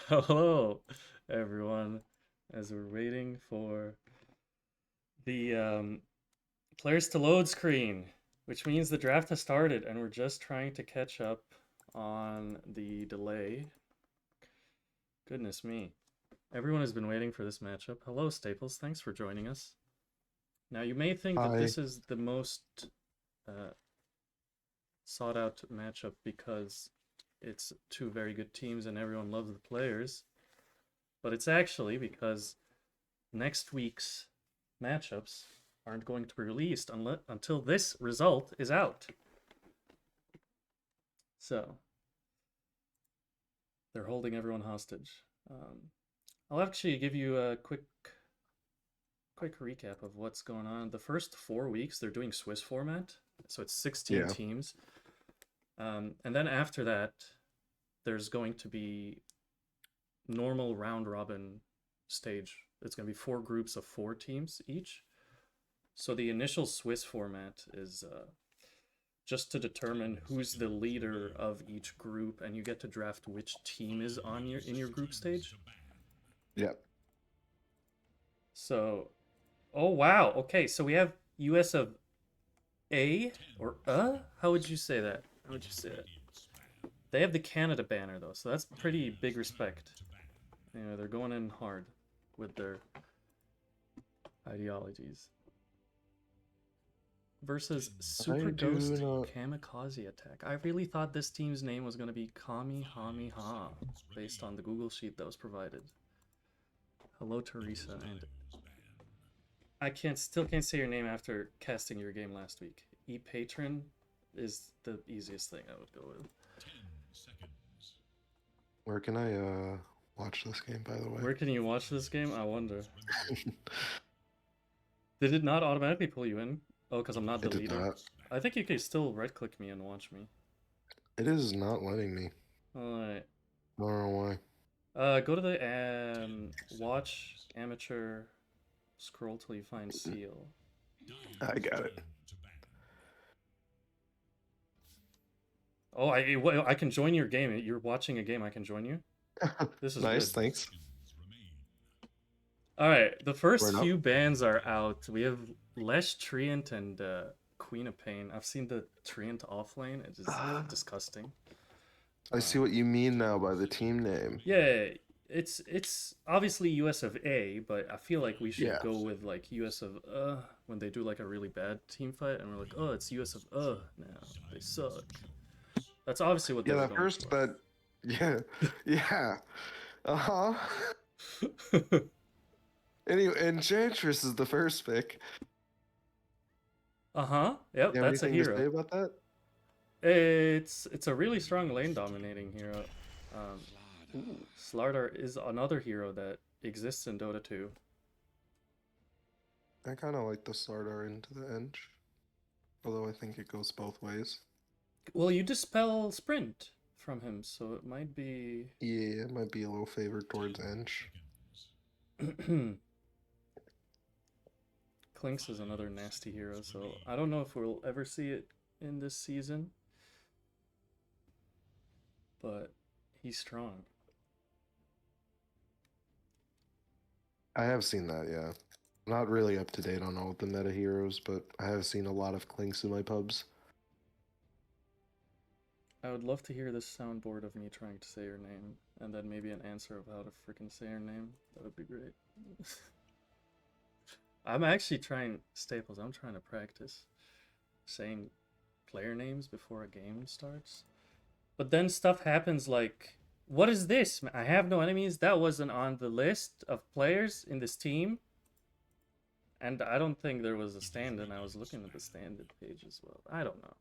Hello, everyone. As we're waiting for the players to load screen, which means the draft has started, and we're just trying to catch up on the delay. Goodness me. Everyone has been waiting for this matchup. Hello, Staples. Thanks for joining us. Now, you may think that Hi. this is the most uh, sought out matchup because it's two very good teams and everyone loves the players, but it's actually because next week's matchups aren't going to be released until this result is out. So they're holding everyone hostage. I'll actually give you a quick recap of what's going on. The first 4 weeks they're doing Swiss format, so it's 16 Yeah. teams, and then after that there's going to be normal round robin stage. It's going to be 4 groups of 4 teams each. So the initial Swiss format is just to determine who's the leader of each group, and you get to draft which team is on your in your group stage. Yeah. So, oh wow, okay, so we have US of A or How would you say that? How would you say that? They have the Canada banner though, so that's pretty big respect. You know, they're going in hard with their ideologies. Versus Super I do Ghost not. Kamikaze Attack. I really thought this team's name was going to be Kamehameha based on the Google sheet that was provided. Hello, Teresa, and I still can't say your name after casting your game last week. E Patron is the easiest thing I would go with. Where can I watch this game, by the way? Where can you watch this game? I wonder. Did it not automatically pull you in? Oh, because I'm not the It did leader. not. I think you can still right click me and watch me. It is not letting me. Alright. I don't know why. Go to the watch amateur. Scroll till you find seal. I got it. Oh, I can join your game. You're watching a game. I can join you. This is Nice, good. thanks. All right, the We're first not. few bands are out. We have Lesh Treant and Queen of Pain. I've seen the Treant offlane. It is disgusting. I see what you mean now by the team name. Yeah, it's obviously US of A, but I feel like we should Yeah. go with like US of when they do like a really bad team fight, and we're like, oh, it's US of now. They suck. That's obviously what they Yeah, were that going first, for. but yeah, yeah. Uh-huh. Anyway, Enchantress is the first pick. Uh-huh. Yep, You have that's a anything to say hero. about that? It's a really strong lane dominating hero. Slardar is another hero that exists in Dota 2. I kind of like the Slardar into the Ench, although I think it goes both ways. Well, you dispel sprint from him, so it might be Yeah, it might be a little favored towards Ench. Clinks is another nasty hero, so I don't know if we'll ever see it in this season, but he's strong. I have seen that, yeah. Not really up to date on all of the meta heroes, but I have seen a lot of Clinks in my pubs. I would love to hear this soundboard of me trying to say your name, and then maybe an answer of how to freaking say your name. That would be great. I'm actually trying, Staples, I'm trying to practice saying player names before a game starts. But then stuff happens like, what is this? I have no enemies. That wasn't on the list of players in this team. And I don't think there was a stand-in. I was looking at the stand-in page as well. I don't know.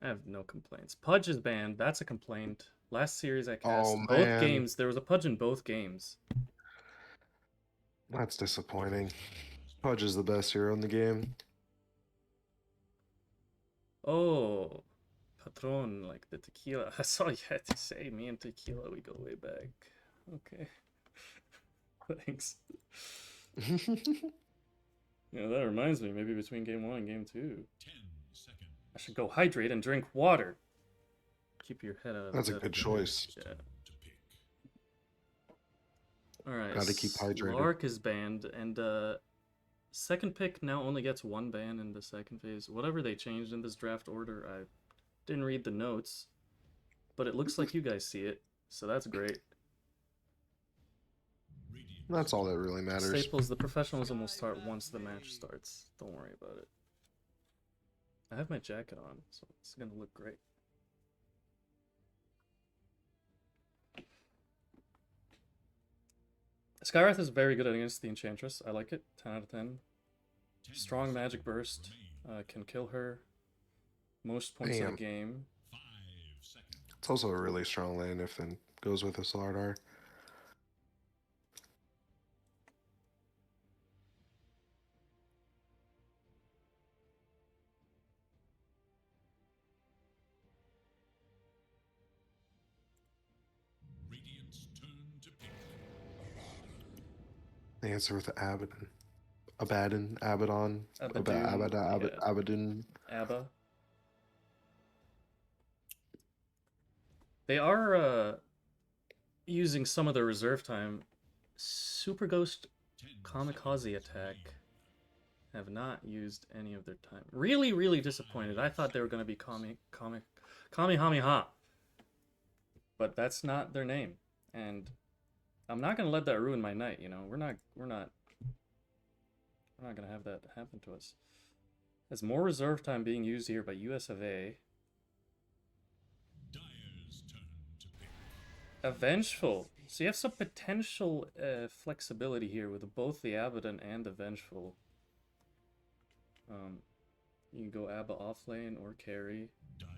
I have no complaints. Pudge is banned. That's a complaint. Last series I Oh cast both man, games. There was a Pudge in both games. that's disappointing. Pudge is the best hero in the game. Oh, Patron, like the tequila. I saw you had to say me and tequila. We go way back. Okay. Thanks. Yeah, that reminds me. Maybe between game 1 and game 2, I should go hydrate and drink water. keep your head out of That's a the good death. choice. Yeah. Alright, Gotta keep hydrated. Slark is banned, and second pick now only gets one ban in the second phase. Whatever they changed in this draft order, I didn't read the notes, but it looks like you guys see it, so that's great. That's all that really matters. Staples, the professionalism will start once the match starts. Don't worry about it. I have my jacket on, so it's gonna look great. Skywrath is very good against the Enchantress. I like it. 10 out of 10. Strong magic burst. Can kill her. Most points in the Damn. game. It's also a really strong lane if it goes with a Slardar. The answer with Abaddon. Abaddon, Abaddon, Abaddon. Abba. They are using some of the reserve time. Super Ghost Kamikaze attack have not used any of their time. Really, really disappointed. I thought they were going to be Kamehameha. But that's not their name. And I'm not going to let that ruin my night, you know. We're not going to have that happen to us. There's more reserve time being used here by US of A. Vengeful. So you have some potential flexibility here with both the Abaddon and the Vengeful. You can go Abba off lane or carry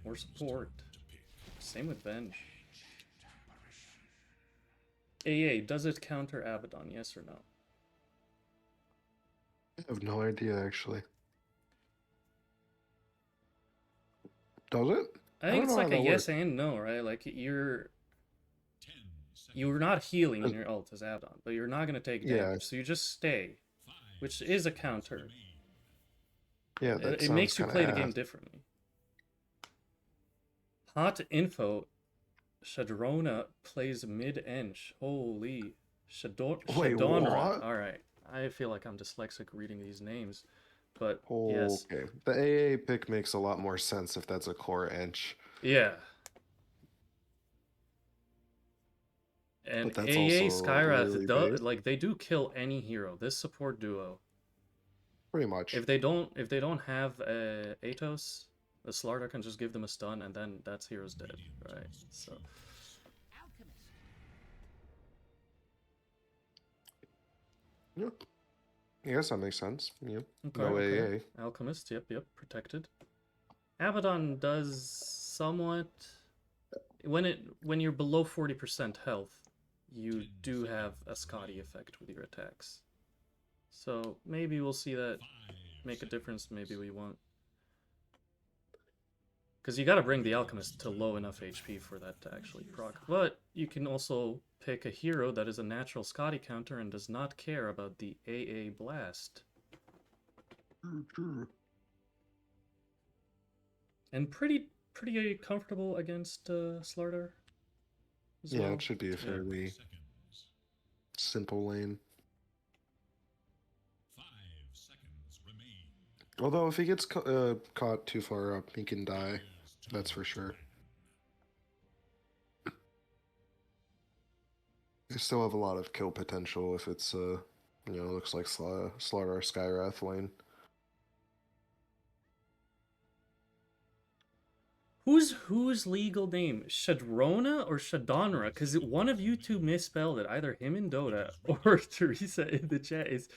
or support. Same with Venge. AA, does it counter Abaddon? Yes or no? I have no idea actually. Does it? I think it's like a yes and no, right? Like you're not healing in your ult as Abaddon, but you're not gonna take damage, so you just stay, which is a counter. Yeah, it makes you play the game differently. Hot info. Shadrona plays mid-ench. Holy. Wait, Shadonra. what? Alright. I feel like I'm dyslexic reading these names. But, yes. Okay. The AA pick makes a lot more sense if that's a core ench. Yeah. And but that's AA also Skyrath, really like, they do kill any hero. This support duo. Pretty much. If they don't have Atos, the Slardar can just give them a stun, and then that's hero's dead, right? So. Yep. I guess that makes sense. Yep. Okay, No okay. AA. Alchemist, yep, protected. Abaddon does somewhat. When you're below 40% health, you do have a Scotty effect with your attacks. So maybe we'll see that make a difference, maybe we won't. Because you gotta bring the Alchemist to low enough HP for that to actually proc. But you can also pick a hero that is a natural Scotty counter and does not care about the AA Blast. And pretty comfortable against Slardar. Yeah, well. It should be a fairly simple lane. Although if he gets caught too far up, he can die. That's for sure. They still have a lot of kill potential if it's looks like Slardar Skyrath lane. Whose legal name? Shadrona or Shadonra? Because one of you two misspelled it. Either him in Dota or Teresa in the chat is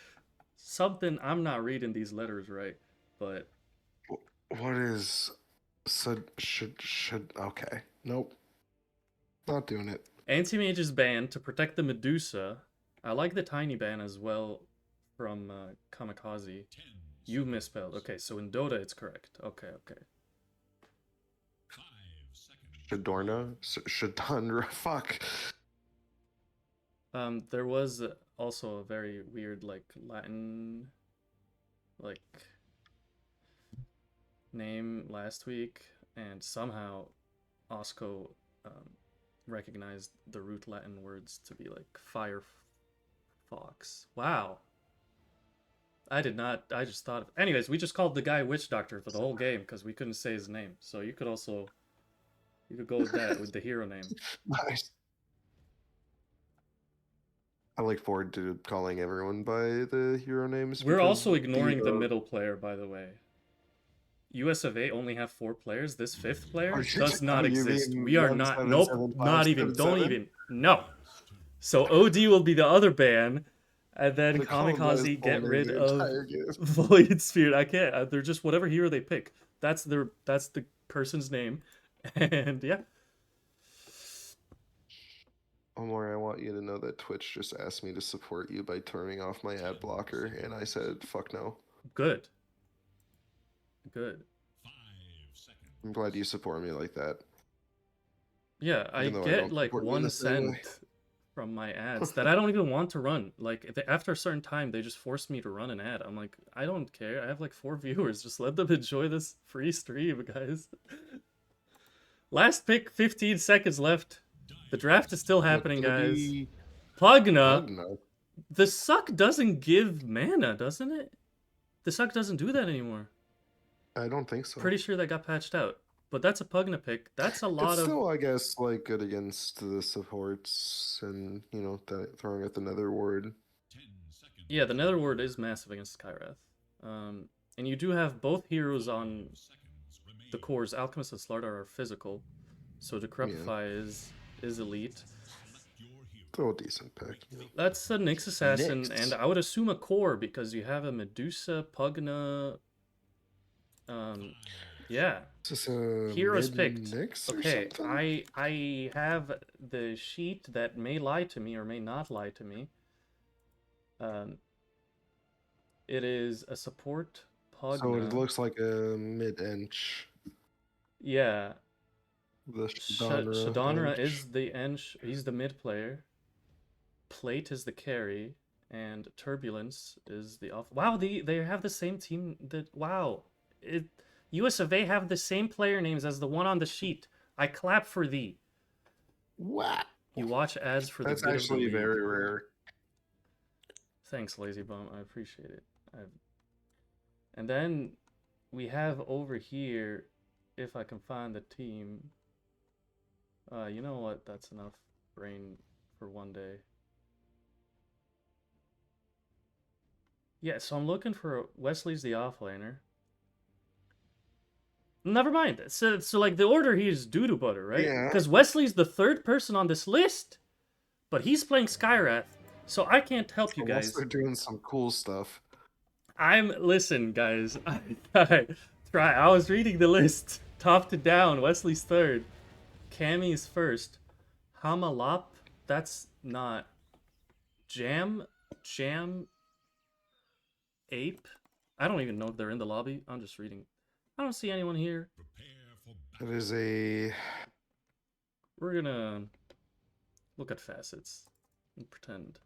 something. I'm not reading these letters right, but what is should okay? Nope, not doing it. Anti-mage is banned to protect the Medusa. I like the tiny ban as well from Kamikaze. You misspelled. Okay, so in Dota it's correct. Okay. Shadonra, fuck. There was also a very weird, like, Latin, like, name last week, and somehow Roscoe recognized the root Latin words to be like fire fox. Wow. I did not. I just thought of. Anyways, we just called the guy Witch Doctor for the whole game because we couldn't say his name. So you could also go with that with the hero name. Nice. I look forward to calling everyone by the hero names. We're because also ignoring the middle player, by the way. US of A only have 4 players. This 5th player does not exist. We are not. Nope. Not even. Don't even. No. So OD will be the other ban, and then They call him by his Kamikaze full get name rid the of entire game. Void Spirit. I can't. They're just whatever hero they pick. That's the person's name, and yeah. Omar, I want you to know that Twitch just asked me to support you by turning off my ad blocker, and I said, fuck no. Good. Good. I'm glad you support me like that. Yeah, I get like 1 cent from my ads that I don't even want to run. Like after a certain time, they just force me to run an ad. I'm like, I don't care. I have like 4 viewers. Just let them enjoy this free stream, guys. Last pick, 15 seconds left. The draft is still happening, guys. Pugna. The suck doesn't give mana, doesn't it? The suck doesn't do that anymore. I don't think so. Pretty sure that got patched out. But that's a Pugna pick. That's a lot it's of. still, I guess, like good against the supports and throwing at the Nether Ward. Yeah, the Nether Ward is massive against Skyrath. And you do have both heroes on the cores. Alchemist and Slardar are physical, so Decrepify is elite. Still a decent pick. Yeah. That's a Nyx Assassin, and I would assume a core because you have a Medusa, Pugna. Yeah. Is this a Heroes picked. Nyx or okay, something? I have the sheet that may lie to me or may not lie to me. It is a support Pugna. So it looks like a mid-ench. Yeah. The Shadonra is the ench. He's the mid player. Plate is the carry, and Turbulence is the off. Wow, they have the same team. US of A have the same player names as the one on the sheet. I clap for thee. What? You watch ads for That's the good actually of the very rare. Thanks, Lazy Bum. I appreciate it. And then we have over here, if I can find the team. You know what? That's enough brain for one day. Yeah, so I'm looking for Wesley's the offlaner. Never mind. So like the order here is doo-doo butter, right? Yeah. Because Wesley's the 3rd person on this list, but he's playing Skyrath, so I can't help you guys. They're doing some cool stuff. Listen, guys. I was reading the list, top to down. Wesley's 3rd, Cammy's 1st, Hamalop. That's not Jam Ape. I don't even know if they're in the lobby. I'm just reading. I don't see anyone here. That is a. We're gonna look at facets and pretend.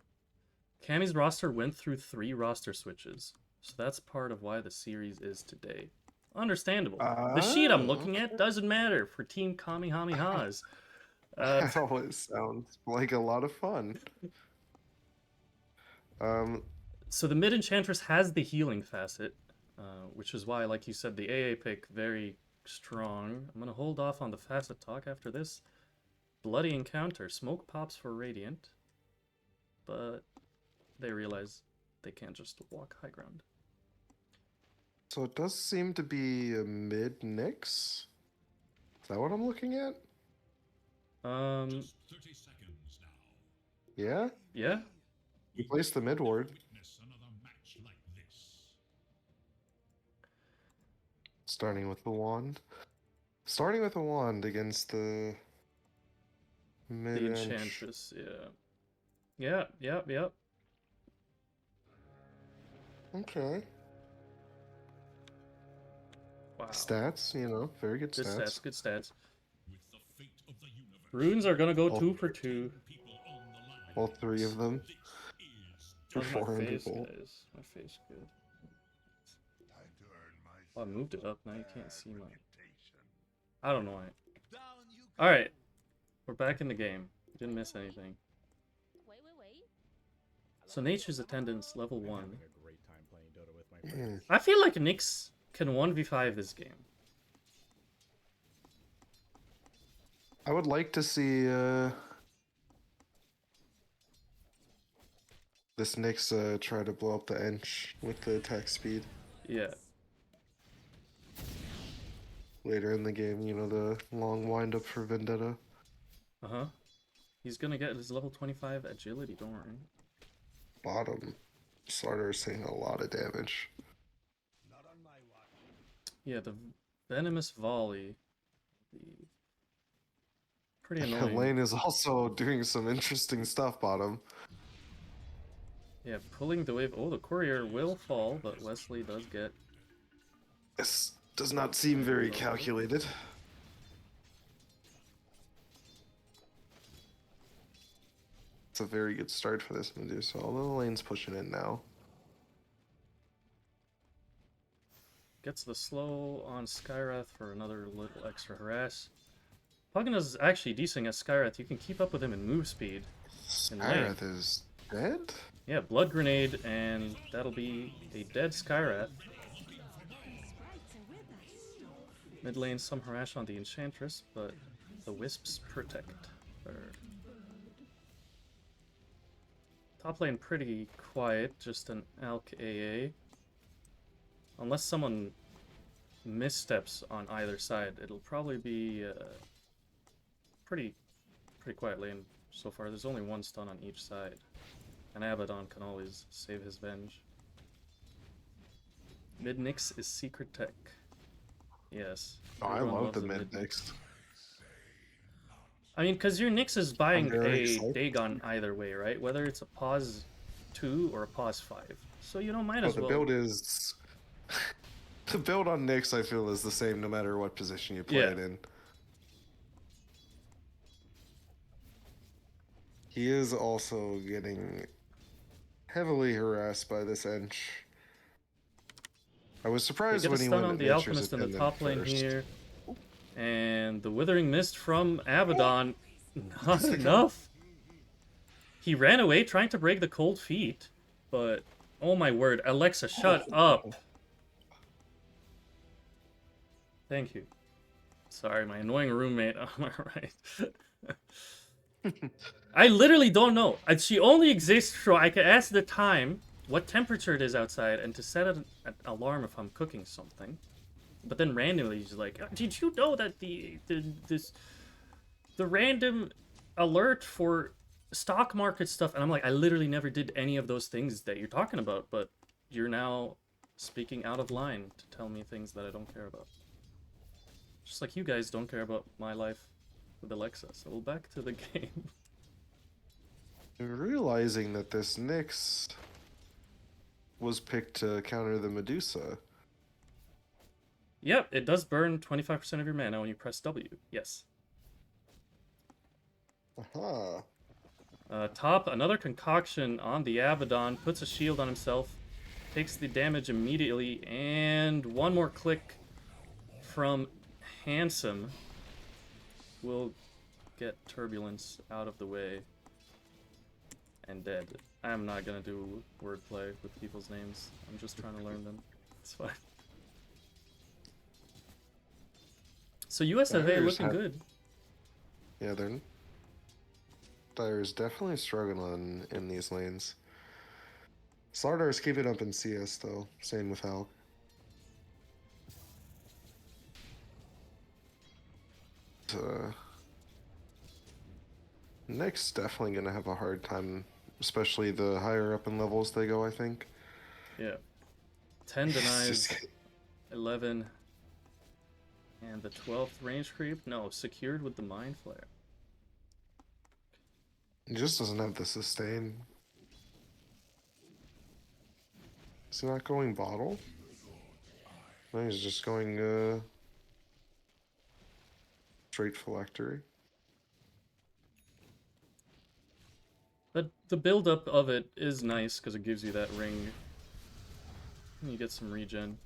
Cammy's roster went through 3 roster switches, so that's part of why the series is today. Understandable. The sheet I'm looking at doesn't matter for Team Kamehamehas. That always sounds like a lot of fun. So the mid enchantress has the healing facet, which is why, like you said, the AA pick very strong. I'm gonna hold off on the facet talk after this. Bloody encounter. Smoke pops for Radiant, but they realize they can't just walk high ground. So it does seem to be a mid Nyx. Is that what I'm looking at? Just 30 seconds now. Yeah? Yeah? You placed the mid ward. Another match like this. Starting with the wand. Starting with the wand against the mid The enchantress, yeah. Yep. Okay. Wow. Stats, very good stats. Good stats. With the fate of the universe, Runes are gonna go 2 for 2. people on the line. All 3 of them. For How's my 400 face, gold. guys? My face good. Oh, I moved it up. Now you can't see my. I don't know why. Down you Alright. We're back in the game. Didn't miss anything. So Nature's Attendance, level 1. Having a great time playing Dota with my friends. I feel like Nyx can 1v5 this game. I would like to see this Nyx try to blow up the Ench with the attack speed Yeah. later in the game. You know, the long wind up for Vendetta. Uh-huh. He's gonna get his level 25 agility, don't worry. Bottom. Starter is saying a lot of damage. Yeah, the Venomous Volley. Pretty annoying. Lane is also doing some interesting stuff, bottom. Yeah, pulling the wave. Oh, the courier will fall, but Wesley does get. This does not seem very calculated. It's a very good start for this Medusa, although the lane's pushing in now. Gets the slow on Skywrath for another little extra harass. Pugna's actually decent at Skywrath. You can keep up with him in move speed. In lane. Skywrath is dead? Yeah, Blood Grenade, and that'll be a dead Skywrath. Mid lane, some harass on the Enchantress, but the Wisps protect her. Top lane pretty quiet, just an Alk AA. Unless someone missteps on either side, it'll probably be pretty quiet lane so far. There's only one stun on each side. And Abaddon can always save his venge. Mid Nyx is secret tech. Yes. Oh, I everyone love loves the a mid Nyx. I mean, because your Nyx is buying very a excited. Dagon either way, right? Whether it's a pause 2 or a pause 5. So, you know, might Oh, as the well. build is... the build on Nyx, I feel, is the same no matter what position you play Yeah. it in. He is also getting heavily harassed by this Ench. I was They surprised get a when he stun went on at the Nature's Alchemist in the Attendant top lane first. here. And the Withering Mist from Abaddon. Not enough. He ran away trying to break the cold feet. But, oh my word, Alexa, shut up. Thank you. Sorry, my annoying roommate. Am I right? I literally don't know. She only exists so I can ask the time, what temperature it is outside, and to set an alarm if I'm cooking something. But then randomly, she's like, "Did you know that the random alert for stock market stuff?" And I'm like, I literally never did any of those things that you're talking about. But you're now speaking out of line to tell me things that I don't care about. Just like you guys don't care about my life with Alexa. So back to the game. Realizing that this Nyx was picked to counter the Medusa. Yep, it does burn 25% of your mana when you press W. Yes. Aha. Top, another concoction on the Abaddon, puts a shield on himself, takes the damage immediately, and one more click from Handsome will get Turbulence out of the way and dead. I'm not gonna do wordplay with people's names. I'm just trying to learn them. It's fine. So USFA Dyer's looking had- good. Yeah, they're... Dyer's definitely struggling in these lanes. Slardar's keeping up in CS, though. Same with Hulk. Nick's definitely going to have a hard time, especially the higher up in levels they go, I think. Yeah. 10 denies, Just- 11, and the 12th range creep? No, secured with the Mind Flare. He just doesn't have the sustain. Is he not going bottle? No, he's just going straight phylactery. The build-up of it is nice because it gives you that ring. And you get some regen.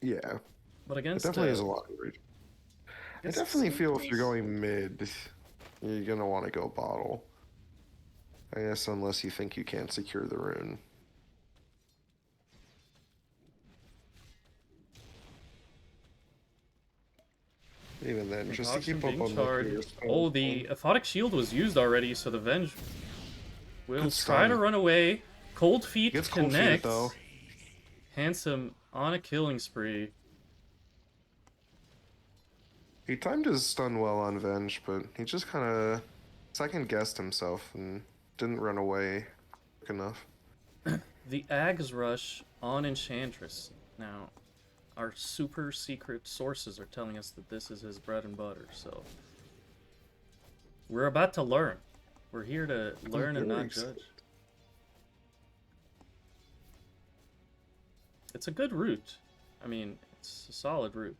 Yeah, But it against definitely is a lot of rage. I It's definitely so feel if you're close. going mid, you're gonna want to go bottle. I guess unless you think you can't secure the rune. Even then, just to Concoction keep up being on the charged. clear spells. Oh, the Aphotic Shield was used already, so the Venge will Good try to stun. run away. Cold He Feet gets cold feet connects. though. Handsome on a killing spree. He timed his stun well on Venge, but he just kind of second guessed himself and didn't run away quick enough. The Ags Rush on Enchantress. Now, our super secret sources are telling us that this is his bread and butter, so we're about to learn. We're here to learn and very not excited. judge. It's a good route. I mean, it's a solid route.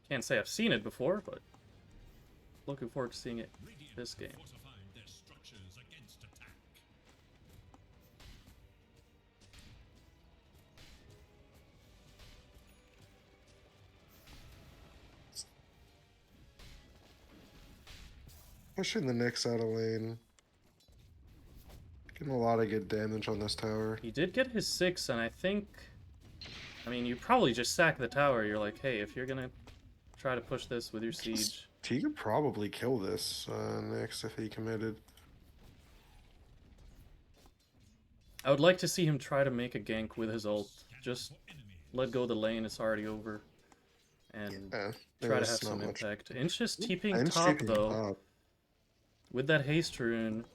Can't say I've seen it before, but looking forward to seeing it Radiant this game. fortifying their structures against attack. Pushing the Nyx out of lane. Getting a lot of good damage on this tower. He did get his 6, and I think... I mean, you probably just sack the tower. You're like, hey, if you're gonna try to push this with your siege... He could probably kill this Nyx if he committed. I would like to see him try to make a gank with his ult. Just For enemies. let go of the lane, it's already over. And Yeah, try to there's have not some much. impact. Inch just TPing Venge top, TPing though. top. With that haste rune.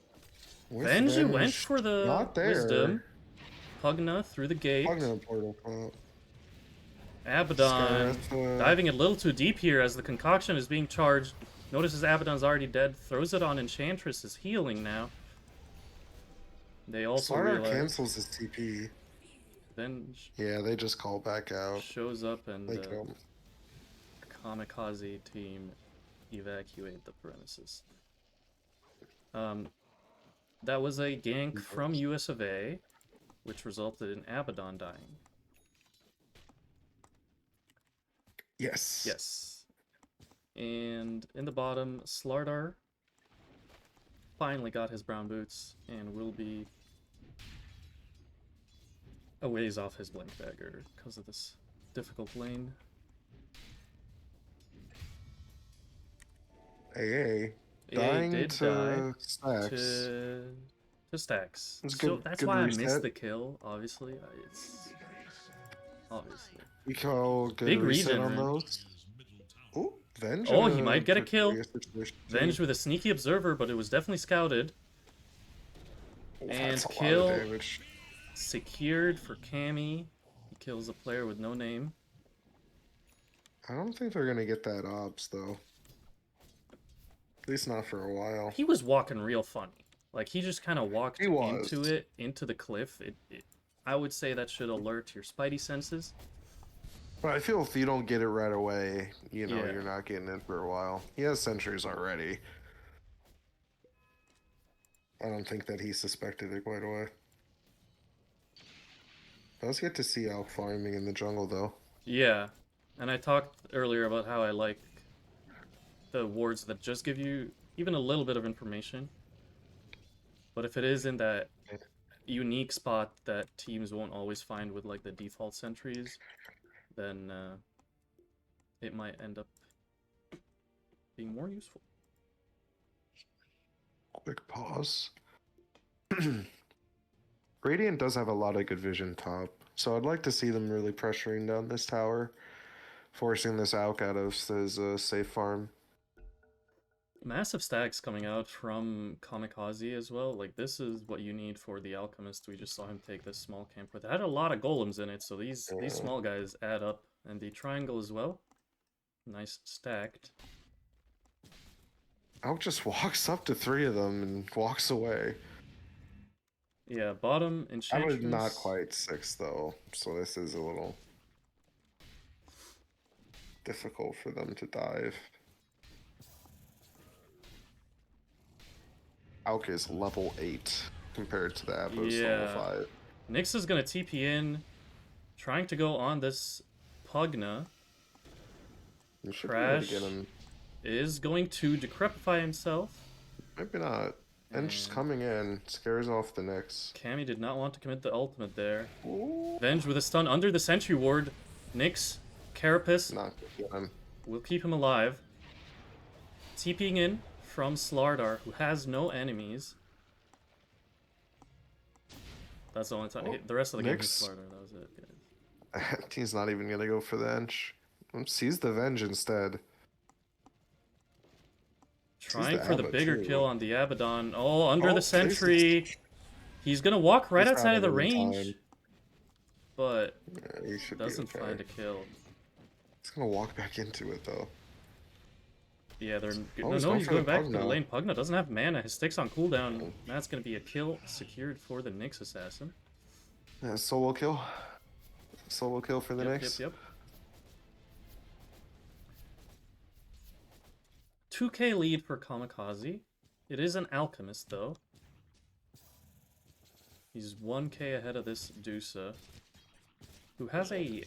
With Benji went Venge for the not there. wisdom. Pugna through the gate. Pugna portal pop. Abaddon Scarlet, diving a little too deep here as the concoction is being charged. Notices Abaddon's already dead. Throws it on Enchantress is healing now. They also Slardar realize cancels his TP. then Yeah, they just call back out. shows up and They kill him. Kamikaze team evacuate the premises. That was a gank from US of A, which resulted in Abaddon dying. Yes. Yes. And in the bottom, Slardar finally got his brown boots and will be a ways off his blink dagger because of this difficult lane. AA. AA Dying did to die stacks. to stacks. It's So good- that's good why I missed reset. the kill, obviously. It's obviously. We call good Big reset regen on rune. those. Oh, Venge. Oh, in he might get a kill. precarious situation, too. Venge with a sneaky observer, but it was definitely scouted. Oh, and that's a lot of kill. damage. Secured for Cammy. He kills a player with no name. I don't think they're gonna get that ops though. At least not for a while. He was walking real funny. Like, he just kind of walked He was. into it, into the cliff. I would say that should alert your spidey senses. But I feel if you don't get it right away, you know, Yeah. you're not getting it for a while. He has sentries already. I don't think that he suspected it quite away. Does get to see Al farming in the jungle though. Yeah. And I talked earlier about how I like the wards that just give you even a little bit of information. But if it is in that unique spot that teams won't always find with like the default sentries, then it might end up being more useful. Quick pause. Radiant does have a lot of good vision top, so I'd like to see them really pressuring down this tower, forcing this Alk out of his safe farm. Massive stacks coming out from Kamikaze as well. Like, this is what you need for the Alchemist. We just saw him take this small camp with. It had a lot of golems in it, so these Yeah. small guys add up. And the triangle as well. Nice stacked. Alk just walks up to 3 of them and walks away. Yeah, bottom I Enchantress. was not quite 6 though, so this is a little difficult for them to dive. Alk is level 8 compared to the Abbo's Yeah. level 5. Nyx is gonna TP in, trying to go on this Pugna You should be able to get Crash. him. is going to decrepify himself. Maybe not. And just coming in scares off the Nyx. Cammy did not want to commit the ultimate there. Ooh. Venge with a stun under the Sentry Ward. Nyx, Carapace Not get him. will keep him alive. TPing in from Slardar, who has no enemies. That's the only time. The rest of the game is Nyx. Slardar. That was it, guys. He's not even gonna go for the Ench. Seize the Venge instead. Trying the for the Abba, bigger too. kill on the Abaddon. Oh, under Oh, the Sentry. He's gonna walk right He's outside of the having a range, time. but Yeah, he should doesn't be okay. find a kill. He's gonna walk back into it though. Yeah, they're Oh, no, he's no. going He's for the going back to the Pugna. lane. Pugna doesn't have mana. His stick's on cooldown. That's gonna be a kill secured for the Nyx assassin. Yeah, solo kill. Solo kill for the Yep, Nyx. yep. 2k lead for Kamikaze. It is an alchemist though. He's 1k ahead of this Dusa, who has a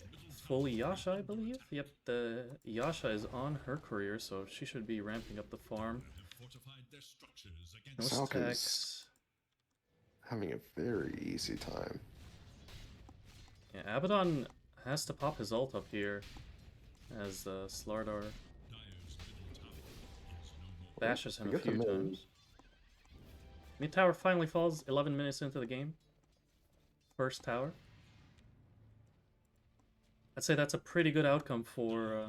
full Yasha, I believe. Yep, the Yasha is on her career, so she should be ramping up the farm. Fortified their structures No against Falcons. stacks. Having a very easy time. Yeah, Abaddon has to pop his ult up here, as Slardar Dire's middle tower is no more. bashes him We a get the few mid. times. Mid tower finally falls 11 minutes into the game. First tower. I'd say that's a pretty good outcome for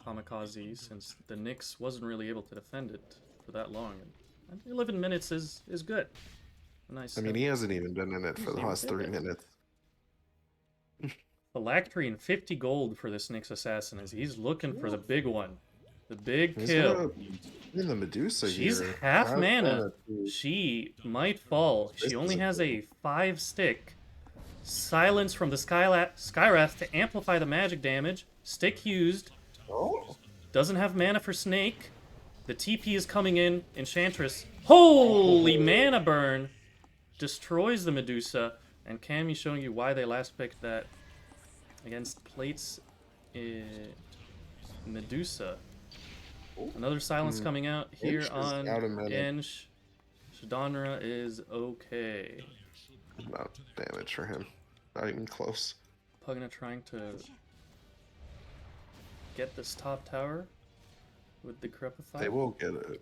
Kamikaze, since the Nyx wasn't really able to defend it for that long. And 11 minutes is good. A nice. I mean, he hasn't even been in it for the even last been 3 in it. minutes. Phylactery and 50 gold for this Nyx assassin, as he's looking for the big one. The big He's kill. gonna in the Medusa She's here. half Half mana. too. She might fall. This She only is a has kill. a 5 stick. Silence from the Skywrath to amplify the magic damage. Stick used. Oh, Doesn't have mana for Snake. The TP is coming in. Enchantress. Holy mana burn. Destroys the Medusa. And Cammy showing you why they last picked that against Plates Medusa. Another silence coming out here Inch is on out of mana. Inch. Shadonra is okay. not damage for him. Not even close. Pugna trying to get this top tower with the Crepify. They will get it.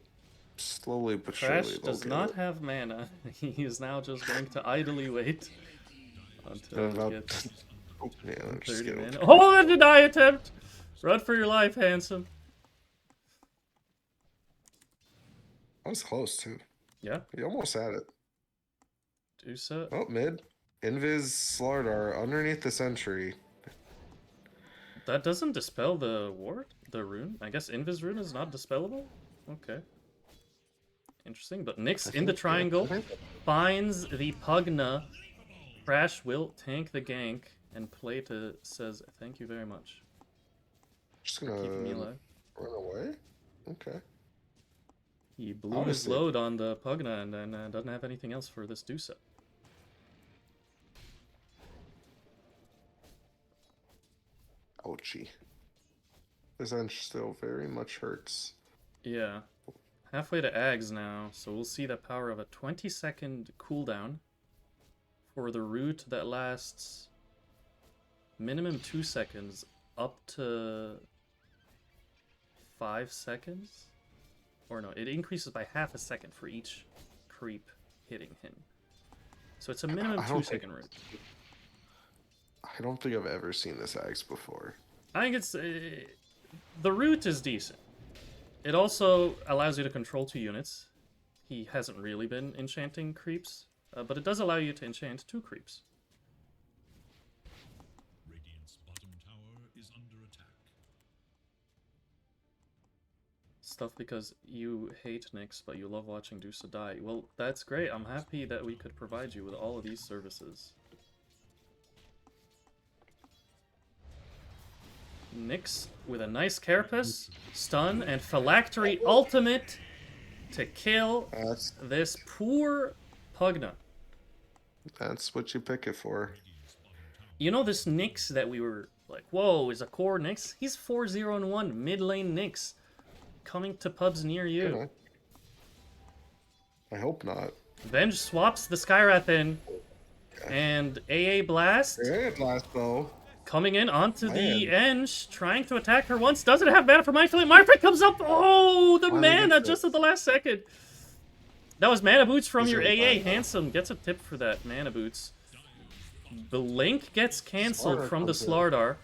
Slowly but Crash surely they'll does get not it. have mana. He is now just going to idly wait until And he about... gets Oh, yeah, I'm just 30 kidding. mana. Oh, the deny attempt! Run for your life, handsome. That was close too. Yeah, He almost had it. Dusa. Oh, mid. Invis Slardar underneath the sentry. That doesn't dispel the ward? The rune? I guess Invis rune is not dispellable? Okay. Interesting, but Nyx in the triangle finds the Pugna. Crash will tank the gank, and Plata says, thank you very much. Just for keeping me gonna alive. run away? Okay. He blew his Honestly. load on the Pugna and then doesn't have anything else for this Dusa. Ouchie. This Ench still very much hurts. Yeah. Halfway to Ags now, so we'll see the power of a 20-second cooldown for the root that lasts minimum 2 seconds up to 5 seconds? Or no, it increases by half a second for each creep hitting him. So it's a minimum I don't 2-second root. I don't think I've ever seen this axe before. I think it's... the root is decent. It also allows you to control 2 units. He hasn't really been enchanting creeps, but it does allow you to enchant 2 creeps. Radiant's bottom tower is under attack. Stuff because you hate Nyx, but you love watching Dusa die. Well, that's great. I'm happy that we could provide you with all of these services. Nyx with a nice Carapace, stun, and Phylactery ultimate to kill That's this poor what you pick it for. You know this Nyx that we were Like, whoa, is a core Nyx? He's 4-0-1 mid lane Nyx coming to pubs near you. Yeah, I hope not. Venge swaps the Skyrath in, and AA Blast Yeah, blast though. coming in onto the Man. Eng, trying to attack her once. Doesn't have mana for Mindflame. Mindflame comes up. Oh, the Finally mana gets just it. at the last second. That was mana boots from He's your really AA. fine, though. Handsome gets a tip for that mana boots. Blink gets cancelled Slardar from the comes in. Slardar.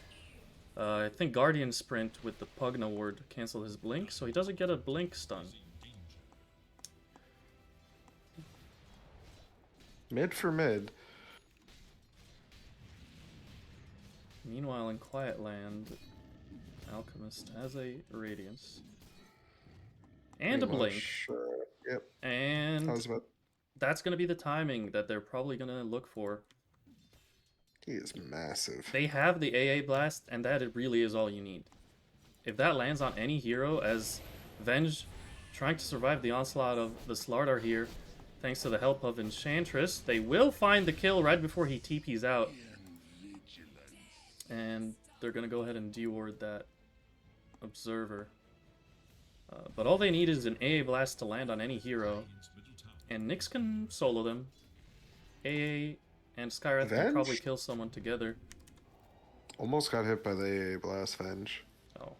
I think Guardian Sprint with the Pugna ward canceled his blink, so he doesn't get a blink stun. Mid for mid. Meanwhile, in Quiet Land, Alchemist has a Radiance. And a Pretty blink. much, yep. And I was about. that's going to be the timing that they're probably going to look for. He is massive. They have the AA Blast, and that it really is all you need. If that lands on any hero, as Venge trying to survive the onslaught of the Slardar here, thanks to the help of Enchantress, they will find the kill right before he TPs out. And they're going to go ahead and deward that Observer. But all they need is an AA Blast to land on any hero, and Nyx can solo them. AA and Skyrath can Venge? probably kill someone together. Almost got hit by the AA blast Venge. Oh,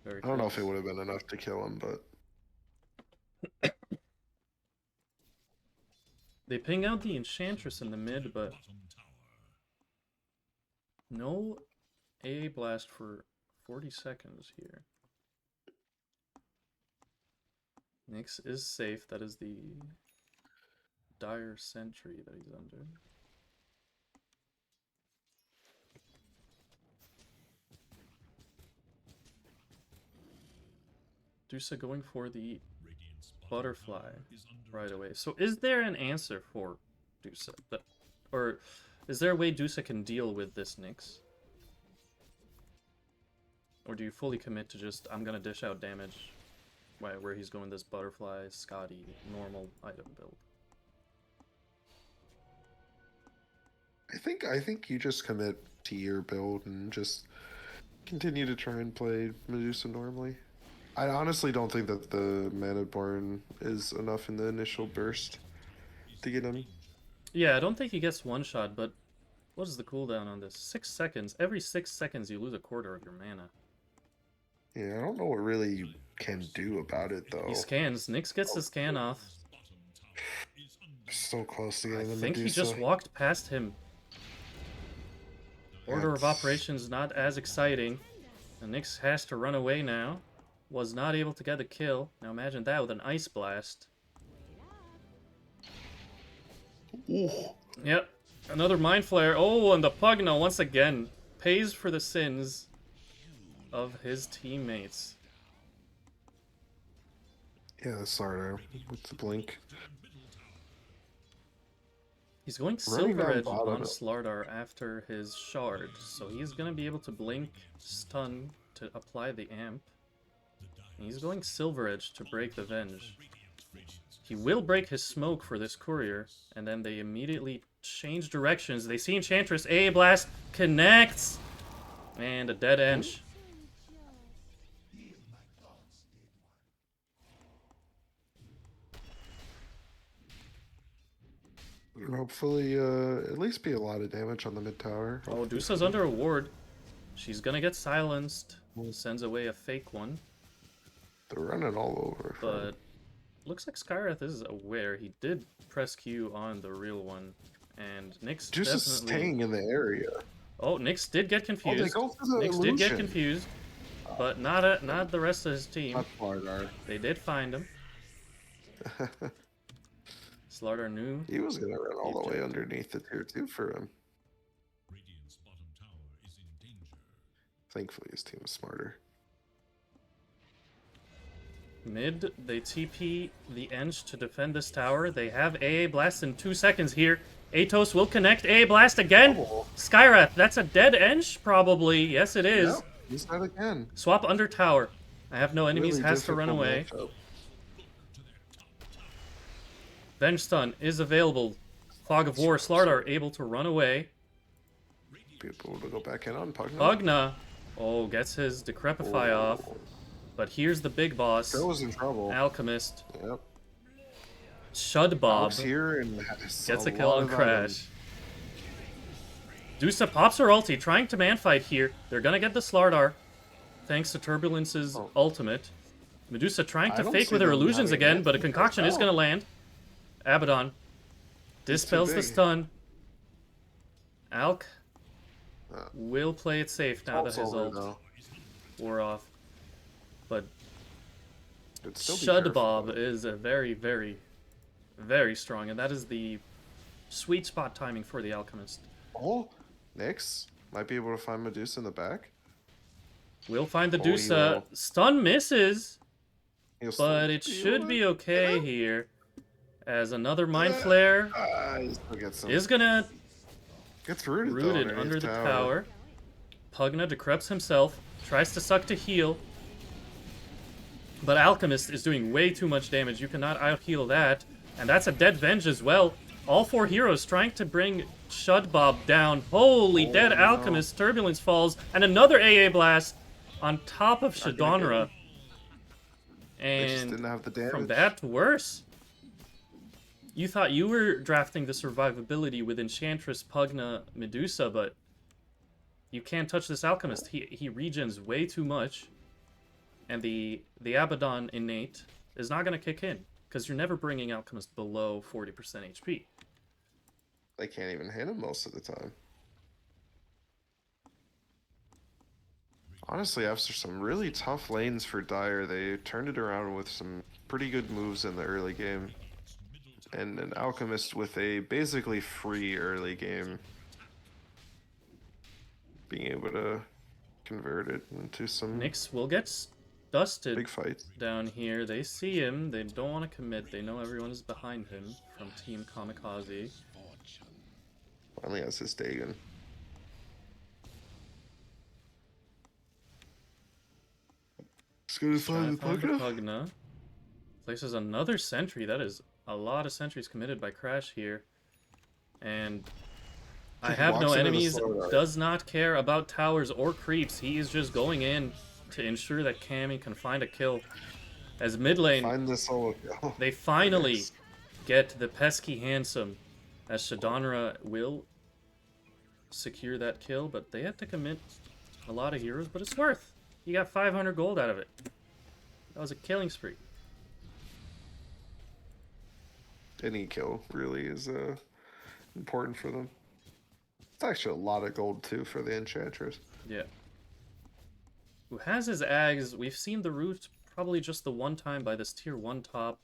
very I don't know if close. it would have been enough to kill him, but They ping out the Enchantress in the mid, but Bottom tower. no AA Blast for 40 seconds here. Nyx is safe. That is the dire sentry that he's under. Dusa going for the Radiant's bottom butterfly tower is under right attack. away. So is there an answer for Dusa? Or is there a way Dusa can deal with this Nyx? Or do you fully commit to just, I'm gonna dish out damage where he's going this butterfly, Scotty, normal item build? I think you just commit to your build and just continue to try and play Medusa normally. I honestly don't think that the Mana Born is enough in the initial burst to get him. Yeah, I don't think he gets one shot, but what is the cooldown on this? 6 seconds. Every 6 seconds you lose a quarter of your mana. Yeah, I don't know what really you can do about it though. He scans. Nyx gets the scan off. Bottom tower is under So close to I getting the think he Medusa. just walked past him. Order of That's- operations not as exciting. And Nyx has to run away now. Was not able to get the kill. Now imagine that with an Ice Blast. Ooh. Yep. Another Mind Flare. Oh, and the Pugna once again pays for the sins of his teammates. Yeah, the Slardar with the blink. He's going Running Silver down Edge bottom. on Slardar after his shard, so he's gonna be able to blink, stun to apply the amp. And he's going Silver Edge to break the Venge. He will break his smoke for this courier, and then they immediately change directions. They see Enchantress, AA Blast connects, and a dead Eng. And hopefully, at least be a lot of damage on the mid tower. Oh, Dusa's under a ward. She's gonna get silenced. Sends away a fake one. They're running all over. But looks like Skyrath is aware. He did press Q on the real one. And Nyx Juice is definitely... staying in the area. Oh, Nyx did get Oh, they confused. go for the Nyx did get illusion. confused. But not the rest of his team. Not Slardar. They did find him. Slardar knew. He was gonna run all the way Eject. underneath the tier 2 for him. Radiant's bottom tower is in danger. Thankfully, his team is smarter. Mid, they TP the Eng to defend this tower. They have AA Blast in 2 seconds here. Atos will connect. AA Blast again. Oh. Skyrath, that's a dead Eng probably. Yes, it is. Yep, he's not again. Swap under tower. I have no enemies, Really has to run difficult away. matchup. Venge Stun is available. Fog of War, Slardar able to run away. be able to go back in on Pugna. Pugna, oh, gets his Decrepify off. But here's the big boss, Phil's in trouble. Alchemist. Yep. Shudbob Alex here and has gets a a kill lot on of Crash. items. Dusa pops her ulti, trying to man fight here. They're gonna get the Slardar, thanks to Turbulence's ultimate. Medusa trying I to don't fake see with her them illusions having again, an but a answer concoction right is now. gonna land. Abaddon dispels the big. stun. Alk Uh, will play it safe now that Ult's his over ult now. wore off. But But still be careful. Shudbob is a very, very, very strong, and that is the sweet spot timing for the Alchemist. Oh, Nyx might be able to find Medusa in the back. We'll find the Oh, he Dusa. will. Stun misses, He'll but still it be should able be to- okay here. As another Mind Flare He still gets some. is gonna Gets rooted, though, rooted underneath under the tower. Pugna decreps himself, tries to suck to heal. But Alchemist is doing way too much damage. You cannot out-heal that. And that's a dead Venge as well. All four heroes trying to bring Shudbob down. Holy dead no. Alchemist. Turbulence falls. And another AA Blast on top of Not gonna get Shadonra. him. They just And didn't have the damage. from bad to worse. You thought you were drafting the survivability with Enchantress, Pugna, Medusa, but you can't touch this Alchemist. He regens way too much. And the Abaddon innate is not going to kick in, because you're never bringing Alchemist below 40% HP. They can't even hit him most of the time. Honestly, after some really tough lanes for Dire, they turned it around with some pretty good moves in the early game. And an Alchemist with a basically free early game. Being able to convert it into some Nyx will get dusted big fights. down here. They see him. They don't want to commit. They know everyone is behind him from Team Kamikaze. Finally has his Dagon. It's gonna find the Found the Pugna. Pugna. Places another sentry. That is a lot of sentries committed by Crash here. And I Just have no walks into the enemies, Slardar. does not care about towers or creeps. He is just going in to ensure that Cammy can find a kill. As mid lane, Find the solo kill. they finally Yes. get the pesky handsome, as Shadonra will secure that kill, but they have to commit a lot of heroes, but it's worth. You got 500 gold out of it. That was a killing spree. Any kill really is important for them. It's actually a lot of gold too for the Enchantress. Yeah. Who has his Ags? We've seen the root probably just the one time by this tier 1 top.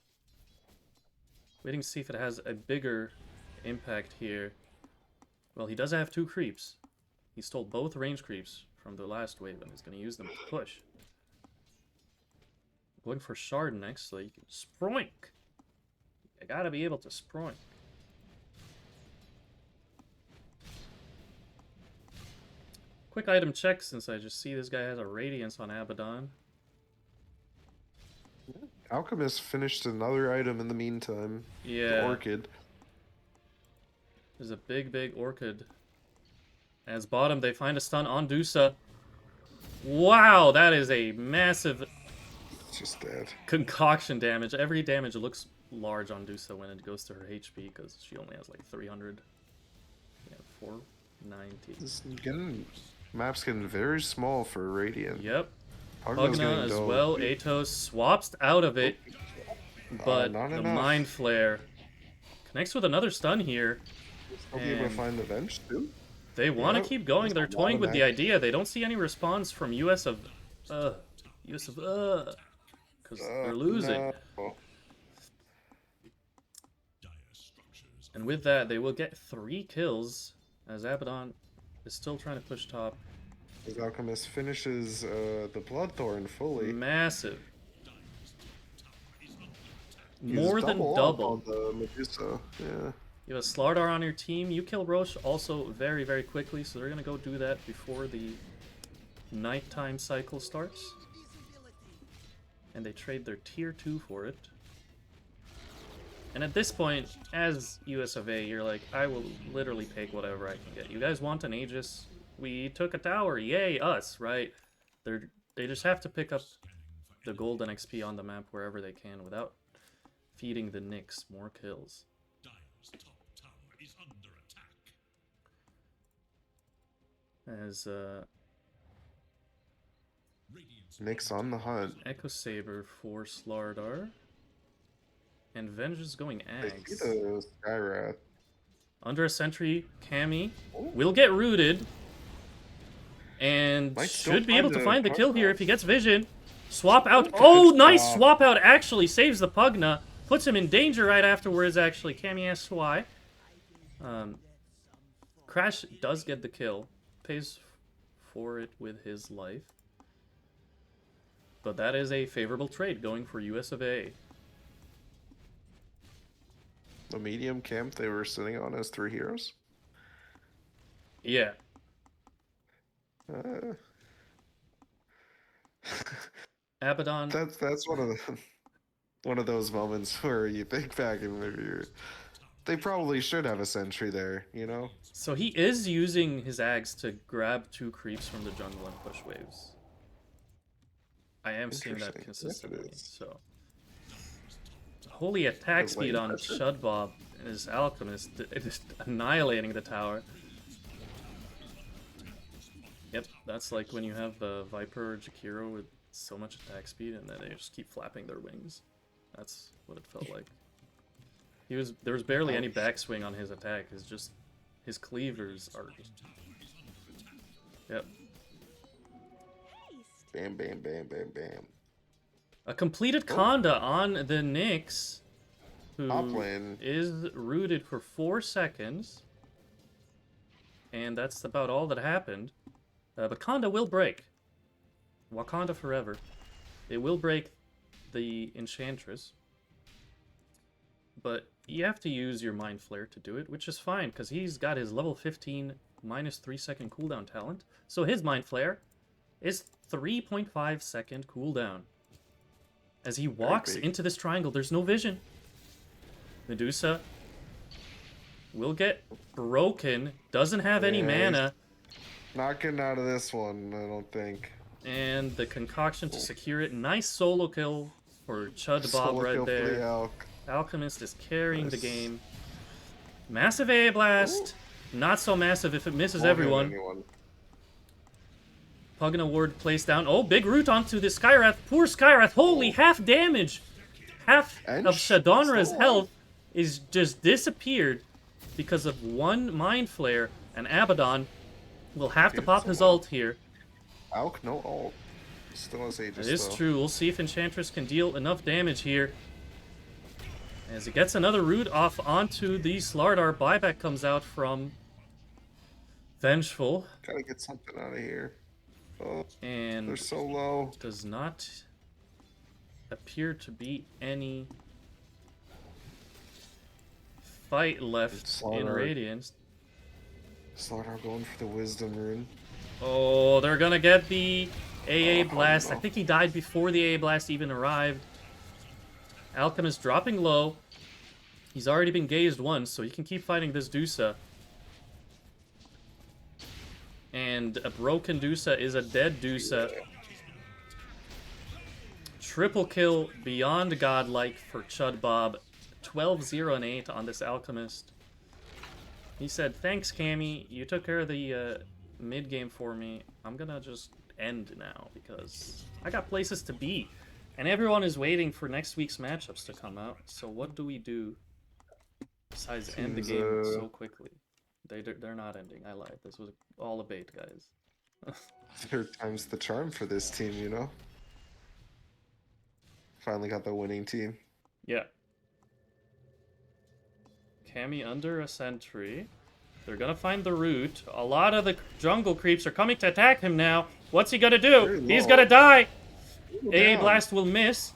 Waiting to see if it has a bigger impact here. Well, he does have 2 creeps. He stole both range creeps from the last wave and is going to use them to push. Going for Shard next, so you can Sproink. You gotta be able to Sproink. Quick item check, since I just see this guy has a Radiance on Abaddon. Alchemist finished another item in the meantime. Yeah. The Orchid. There's a big, big Orchid. As bottom, they find a stun on Dusa. Wow, that is a massive It's just dead. concoction damage. Every damage looks large on Dusa when it goes to her HP, because she only has like 300. Yeah, 490. This is map's getting very small for Radiant. Yep. Pugna's Pugna getting as dull. well. Atos swaps out of it, but not the enough. Mind Flare connects with another stun here. I'll be able to and- find the bench too. They want to Yeah, keep going. there's They're a lot toying of with the that. idea. They don't see any response from US of because they're losing. No. Dire structures And with that, they will get 3 kills as Abaddon is still trying to push top. As Alchemist finishes the Bloodthorn fully. Massive. He's More than up double. on the Medusa. Yeah. You have a Slardar on your team. You kill Roche also very, very quickly, so they're going to go do that before the nighttime cycle starts. And they trade their tier 2 for it. And at this point, as US of A, you're like, I will literally take whatever I can get. You guys want an Aegis? We took a tower. Yay, us, right? They just have to pick up the golden XP on the map wherever they can without feeding the Nyx more kills. Dire's top tower is under attack. As Radiant's Nick's on the hunt. Echo Saber for Slardar. And Venge is going I see Ags. the Skyrath. Under a sentry, Cammy Oh. will get rooted. And Might still should be able to find find the the kill here Pugna. if he gets vision. Swap out. Good Oh, nice swap. swap out. Actually saves the Pugna. Puts him in danger right afterwards, actually. Cammy asks why. Crash does get the kill. Pays for it with his life. But that is a favorable trade going for US of A. The medium camp they were sitting on as 3 heroes. Yeah. Uh, Abaddon. that's one of those moments where you think back and maybe they probably should have a sentry there, you know? So he is using his Ags to grab 2 creeps from the jungle and push waves. I am seeing that Interesting. Yes, it consistently. is. So holy attack The speed lane on pressure. Shudbob and his Alchemist, just annihilating the tower. Yep, that's like when you have the Viper or Jakiro with so much attack speed and then they just keep flapping their wings. That's what it felt like. There was barely any backswing on his attack. It's just his cleavers are. Yep. Bam, bam, bam, bam, bam. A completed Conda on the Nyx, Top who lane. is rooted for 4 seconds. And that's about all that happened. But Conda will break. Wakanda forever. It will break the Enchantress. But you have to use your Mind Flare to do it, which is fine, because he's got his level 15 minus 3 second cooldown talent. So his Mind Flare is 3.5 second cooldown. As he walks big. into this triangle, there's no vision. Medusa will get broken, doesn't have any Yeah, mana, Not getting out of this one, I don't think. and the concoction to secure it. Nice solo kill for Chud Bob Solo right kill for the there. Alk. Alchemist is carrying the Nice. game. Massive AA Blast. Not so massive if it misses Won't hit everyone. anyone. Pugna Ward placed down. Oh, big root onto the Skyrath. Poor Skyrath. Holy, half damage. Half And of Shadonra's still alive. health is just disappeared because of one Mind Flare. And Abaddon will have to Dude, pop so his low. ult here. Alk, no ult. Still has Aegis, That is though. true. We'll see if Enchantress can deal enough damage here. As it gets another root off onto the Slardar. Buyback comes out from Vengeful. Gotta get something out of here. Oh, And they're so low. does not appear to be any fight left in Slardar. Radiance. Slaughter going for the wisdom rune. Oh, they're gonna get the AA Blast. I no. think he died before the AA Blast even arrived. Alchemist dropping low. He's already been gazed once, so he can keep fighting this Dusa. And a broken Dusa is a dead Dusa. Triple kill beyond godlike for Chud Bob. 12-0 and 8 on this Alchemist. He said, "Thanks, Cammy. You took care of the mid game for me. I'm gonna just end now because I got places to be, and everyone is waiting for next week's matchups to come out. So what do we do besides end the Seems, game so quickly? They're not ending. I lied. This was all a bait, guys. Third time's the charm for this team, you know? Finally got the winning team. Yeah. Cammy under a sentry. They're gonna find the root. A lot of the jungle creeps are coming to attack him now. What's he gonna do? Very He's low. gonna die. Ooh, AA down. Blast will miss.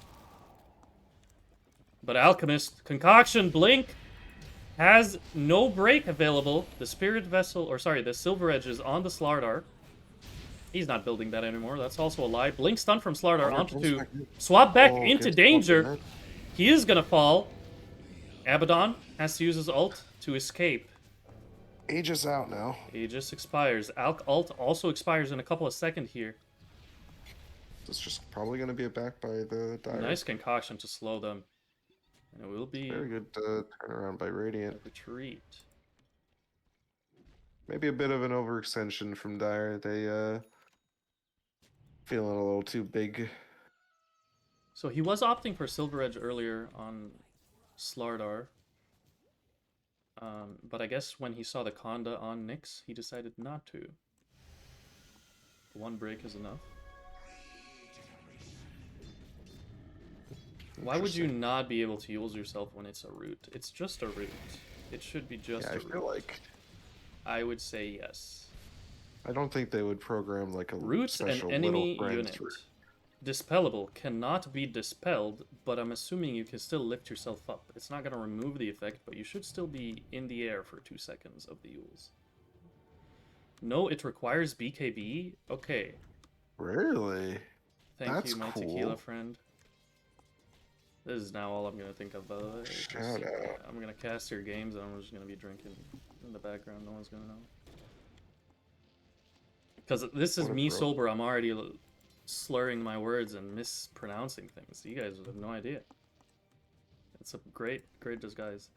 But Alchemist, Concoction, Blink has no break available. The Spirit Vessel, or sorry, the Silver Edge is on the Slardar. He's not building that anymore. That's also a lie. Blink stun from Slardar onto two. Swap back Oh, into gets danger. bumped in He is gonna fall. Abaddon has to use his ult to escape. Aegis out now. Aegis expires. Alt also expires in a couple of seconds here. It's just probably going to be a back by the Dire. Nice concoction to slow them. And it will be Very good turnaround by a Radiant. retreat. Maybe a bit of an overextension from Dire. They feeling a little too big. So he was opting for Silver Edge earlier on Slardar. But I guess when he saw the Conda on Nyx, he decided not to. One break is enough. Why would you not be able to use yourself when it's a root? It's just a root. It should be just Yeah, a I root. feel like I would say yes. I don't think they would program like a Roots an special enemy little friends unit. root. Dispellable cannot be dispelled, but I'm assuming you can still lift yourself up. It's not going to remove the effect, but you should still be in the air for 2 seconds of the Yules. No, it requires BKB? Okay. Really? Thank That's you, my cool. tequila friend. This is now all I'm going to think about. Shout out. I'm going to cast your games and I'm just going to be drinking in the background. No one's going to know. Because this is What a me bro. sober. I'm already slurring my words and mispronouncing things. You guys have no idea. It's a great disguise.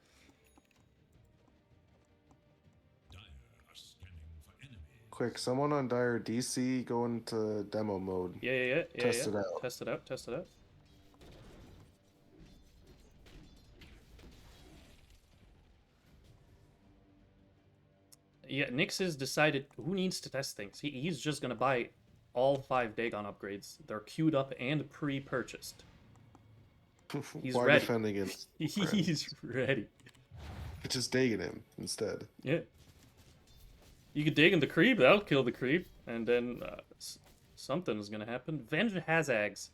Dire are scanning for enemies. Quick, someone on Dire DC go into demo mode. Yeah. Test it out. Test it out. Yeah, Nyx has decided who needs to test things. He's just gonna buy all 5 Dagon upgrades. They're queued up and pre-purchased. He's Why ready. defend against He's ready. just digging him instead. Yeah. You could dig in the creep, that'll kill the creep, and then something is gonna happen. Venge has Ags.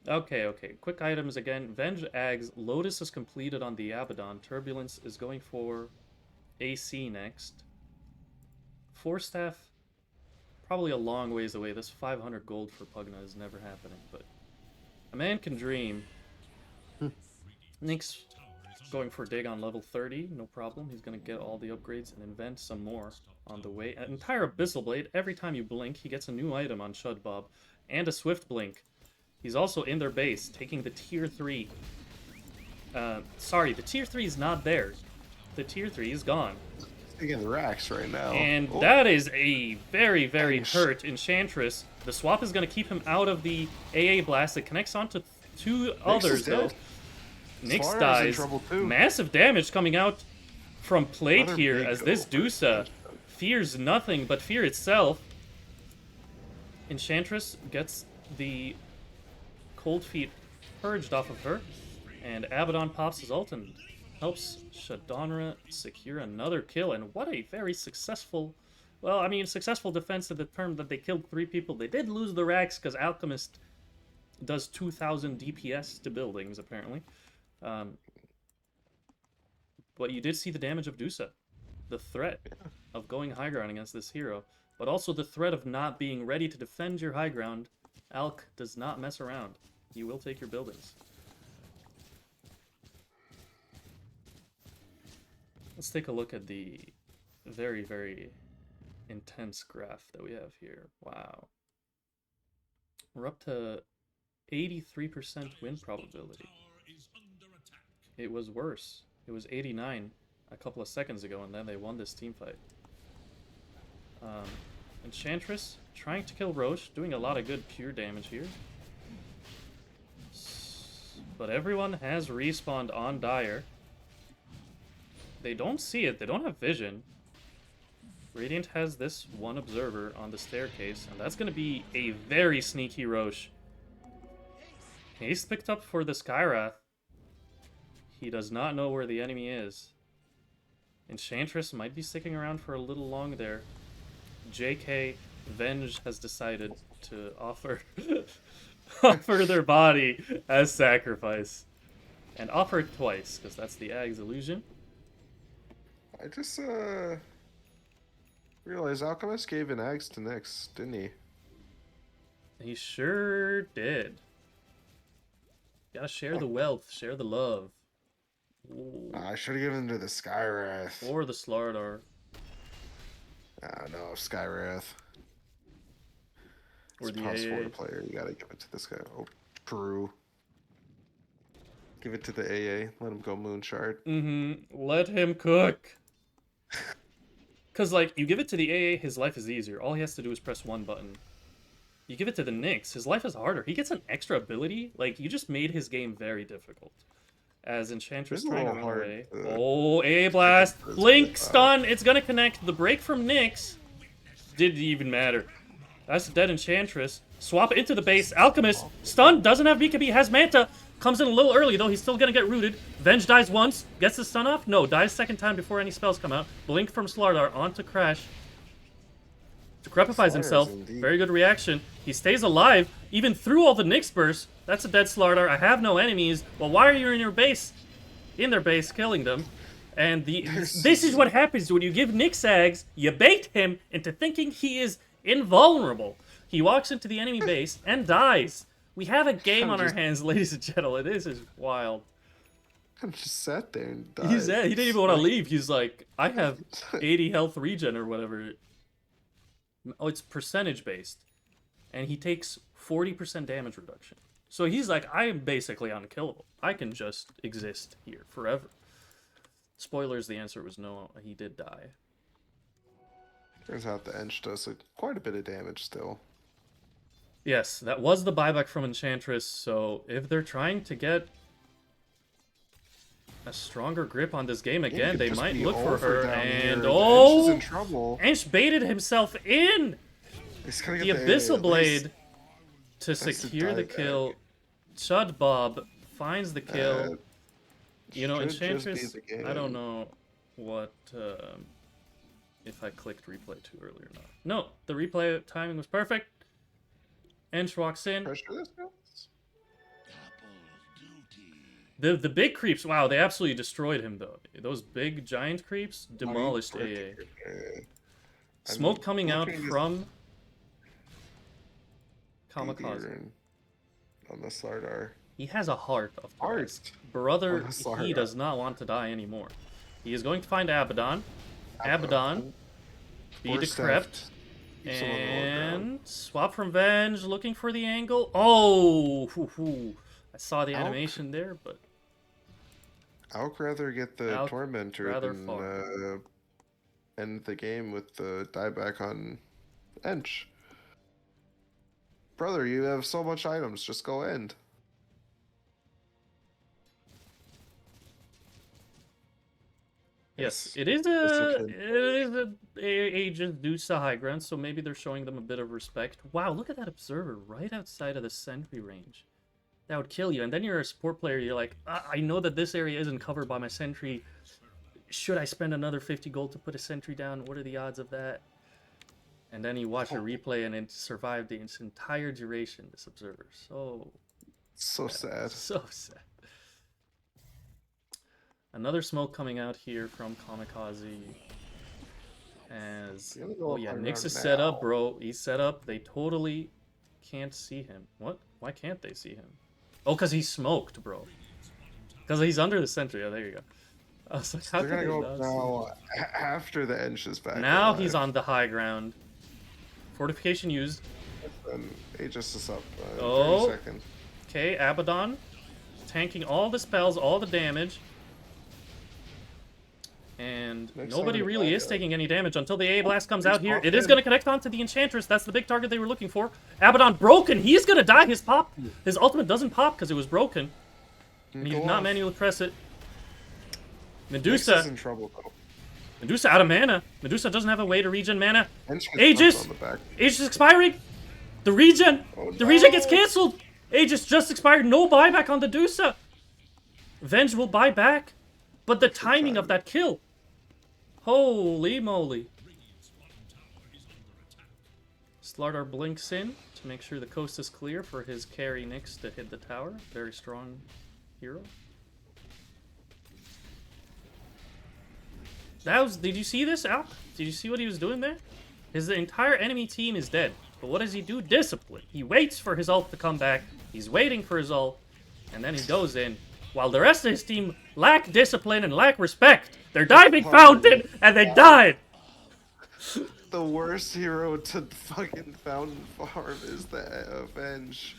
Okay. Quick items again. Venge Ags. Lotus is completed on the Abaddon. Turbulence is going for AC next. Force Staff, probably a long ways away. This 500 gold for Pugna is never happening, but a man can dream. Nyx going for Dagon level 30, no problem. He's gonna get all the upgrades and invent some more on the way. An entire Abyssal Blade. Every time you blink, he gets a new item on Shudbob. And a Swift Blink. He's also in their base, taking the tier 3. Sorry, the tier 3 is not there. The tier 3 is gone. Taking the racks right now. And Oh, that is a very Nice. hurt Enchantress. The swap is going to keep him out of the AA blast. It connects onto 2 others, though. dead. Nyx Slar's in dies. trouble too. Massive damage coming out from plate Another here big as this go for Dusa fears nothing but fear itself. Enchantress gets the cold feet purged off of her, and Abaddon pops his ult and helps Shadonra secure another kill. And what a very successful, well, I mean, successful defense to the term that they killed 3 people. They did lose the racks because Alchemist does 2,000 DPS to buildings, apparently. But you did see the damage of Dusa. The threat of going high ground against this hero, but also the threat of not being ready to defend your high ground. Alk does not mess around. He will take your buildings. Let's take a look at the very intense graph that we have here. Wow. We're up to 83% win probability. Tower is under attack. It was worse. It was 89 a couple of seconds ago, and then they won this team fight. Enchantress trying to kill Roche, doing a lot of good pure damage here. But everyone has respawned on Dire. They don't see it, they don't have vision. Radiant has this one observer on the staircase, and that's going to be a very sneaky Roche. Haste picked up for the Skyrath. He does not know where the enemy is. Enchantress might be sticking around for a little long there. JK Venge has decided to offer offer their body as sacrifice. And offer it twice, because that's the Ag's illusion. I just realized Alchemist gave an axe to Nyx, didn't he? He sure did. Gotta share the wealth, share the love. Ooh. I should have given to the Skywrath. Or the Slardar. No, Skywrath. Or It's the plus 4 AA. player. You gotta give it to this guy. Oh, Peru. Give it to the AA. Let him go Moonshard. Let him cook. Because, like, you give it to the AA, his life is easier. All he has to do is press one button. You give it to the Nyx, his life is harder. He gets an extra ability. Like, you just made his game very difficult. As Enchantress It's a trying to little run hard away. to- Oh, AA Blast. It's Blink, good. stun. It's gonna connect. The break from Nyx didn't even matter. That's a dead Enchantress. Swap into the base. Alchemist. Stun. Doesn't have BKB. Has Manta. Comes in a little early, though. He's still gonna get rooted. Venge dies once. Gets the stun off. No, dies second time before any spells come out. Blink from Slardar onto Crash. Decrepifies himself. indeed. Very good reaction. He stays alive, even through all the Nyx bursts. That's a dead Slardar. I have no enemies. Well, why are you in your base? In their base, killing them. And this is what happens when you give Nyx Ags, you bait him into thinking he is invulnerable. He walks into the enemy base and dies. We have a game on our hands, ladies and gentlemen. This is wild. I just sat there and died. He didn't even want to leave. He's like, I have 80 health regen or whatever. Oh, it's percentage based. And he takes 40% damage reduction. So he's like, I am basically unkillable. I can just exist here forever. Spoilers, the answer was no, he did die. Turns out the Ench does quite a bit of damage still. Yes, that was the buyback from Enchantress, so if they're trying to get a stronger grip on this game again, could they just might be look for over her, down here. and The Ench is in trouble. Ench baited himself in! He's gonna The get Abyssal at Blade least. to That's the secure the dieback. kill. Chud Bob finds the kill. You know, should just be Enchantress, the I don't game. know what, if I clicked replay too early or not. No, the replay timing was perfect. Ench walks in. Pressure this guy? The big creeps, wow, they absolutely destroyed him, though. Those big giant creeps demolished AA. Smoke coming out looking at from Kamikaze. On the Slardar. He has a heart of Heart? glass. Brother, On the he Slardar. does not want to die anymore. He is going to find Abaddon. Abaddon. Be Or decrept. Seft. Keeps him on the low ground. And swap from Venge, looking for the angle. Oh! I saw the Alk. animation there, but I'd rather get the Alk Tormentor rather than far. end the game with the dieback on Ench. Brother, you have so much items, just go end. yes, It's it is discipline. a just Deuce high ground, so maybe they're showing them a bit of respect. Wow, look at that observer right outside of the sentry range. That would kill you. And then you're a support player, you're like, I know that this area isn't covered by my sentry. Should I spend another 50 gold to put a sentry down? What are the odds of that? And then you watch a replay and it survived its entire duration, this observer. So sad. So sad. Another smoke coming out here from Kamikaze. As Gonna go oh up yeah, my Nyx round is set up, now. bro. He's set up. They totally can't see him. What? Why can't they see him? Oh, because he's smoked, bro. Because he's under the sentry. Oh, there you go. I was like, how They're can gonna they go not see him? now after the Ench is back. Now alive. he's on the high ground. Fortification used. And Aegis is up. Oh. 30 seconds. Okay, Abaddon tanking all the spells, all the damage. And Next nobody time really back is up. taking any damage until the A Blast comes he's out here. popped It is in. going to connect onto the Enchantress. That's the big target they were looking for. Abaddon broken. He's going to die. His ultimate doesn't pop because it was broken. And he Go did not off. manually press it. Nyx Medusa. is in trouble though. Medusa out of mana. Medusa doesn't have a way to regen mana. Ench gets Aegis! bumped on the back. Aegis is expiring. The regen. Oh, The regen gets no. cancelled. Aegis just expired. No buyback on the Medusa. Venge will buy back. But the timing of that kill. Holy moly. Slardar blinks in to make sure the coast is clear for his carry Nyx to hit the tower. Very strong hero. Did you see this, Alp? Did you see what he was doing there? His entire enemy team is dead. But what does he do? Discipline. He waits for his ult to come back. He's waiting for his ult. And then he goes in. while the rest of his team lack discipline and lack respect. They're diving fountain, and they died! The worst hero to fucking fountain farm is the Avenge.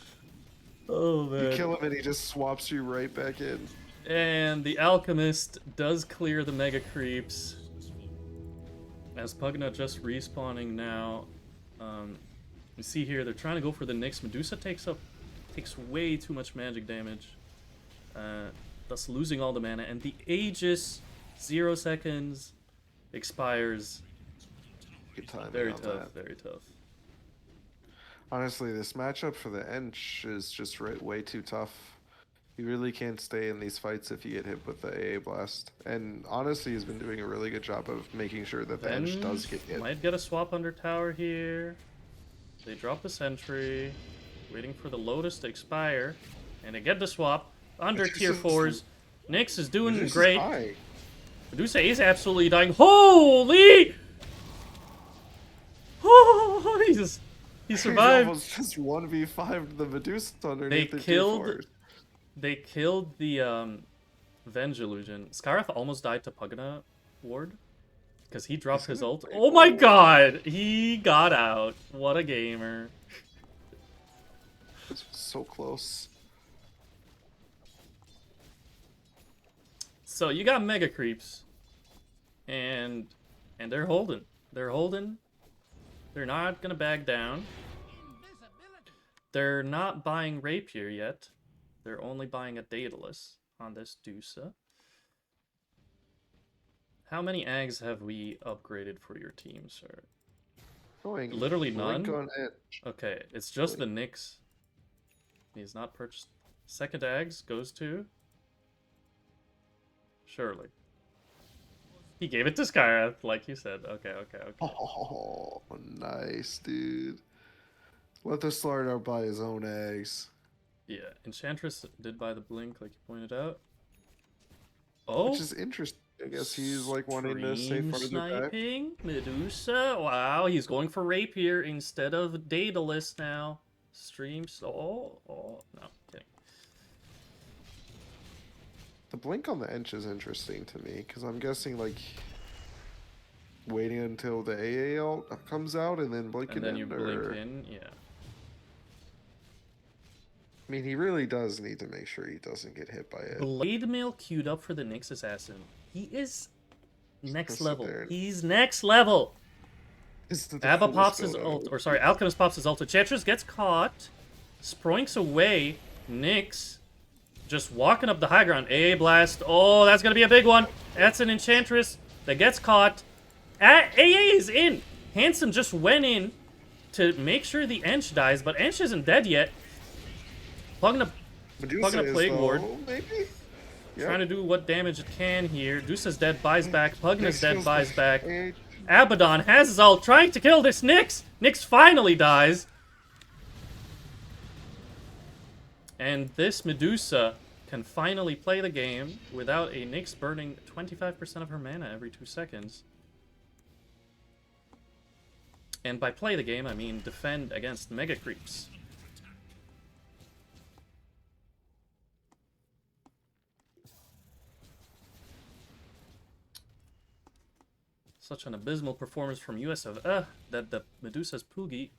Oh, You man. kill him and he just swaps you right back in. And the Alchemist does clear the Mega Creeps. As Pugna just respawning now. You see here, they're trying to go for the Nyx. Medusa takes way too much magic damage. Thus losing all the mana. And the Aegis, 0 seconds, expires. Good timing Very on tough, that. very tough. Honestly, this matchup for the Ench is just way too tough. You really can't stay in these fights if you get hit with the AA blast. And honestly, he's been doing a really good job of making sure that the Ench does get hit. Might get a swap under tower here. They drop the sentry, waiting for the Lotus to expire, and they get the swap under tier 4s. Nyx is doing Medusa's great. high. Medusa is absolutely dying. Holy! Oh, he survived. He's almost just 1v5 the Medusa underneath the killed- tier 4s. They killed the Venge illusion. Scarif almost died to Pugna ward because he dropped his ult. Oh my god! He got out. What a gamer. This was so close. So you got Mega Creeps. And they're holding. They're holding. They're not gonna back down. They're not buying Rapier yet. They're only buying a Daedalus on this Dusa. How many Ags have we upgraded for your team, sir? Going Literally blink none? on Ench. Okay, it's just the Nyx. He's not purchased. Second Ags goes to... Surely. He gave it to Skyrath, like you said. Okay. Oh, nice, dude. Let the Slardar buy his own eggs. Yeah, Enchantress did buy the blink, like you pointed out. Oh, Which is interesting. I guess he's like wanting to stay stream farther back. sniping, Medusa. Wow, he's going for Rapier instead of Daedalus now. Streams. Oh, no, kidding. The blink on the Ench is interesting to me because I'm guessing like waiting until the AA ult comes out and then blinking And then in. you blink in, yeah. I mean, he really does need to make sure he doesn't get hit by it. Blade Mail queued up for the Nyx Assassin. He is next Sit level. there. He's next level. This is the Abba coolest pops his build ult, ever. or sorry, Alchemist pops his ult. Enchantress gets caught, sproinks away. Nyx just walking up the high ground. AA blast. Oh, that's gonna be a big one. That's an Enchantress that gets caught. AA is in. Handsome just went in to make sure the Ench dies, but Ench isn't dead yet. Pugna Medusa is Plague though, Ward. maybe? Yeah. trying to do what damage it can here. Dusa's dead, buys back. Pugna's Nyx dead, kills buys the back. AA. Abaddon has his ult, trying to kill this Nyx. Nyx finally dies. And this Medusa can finally play the game without a Nyx burning 25% of her mana every 2 seconds. And by play the game, I mean defend against Mega Creeps. Such an abysmal performance from USF that the Medusa's Poogie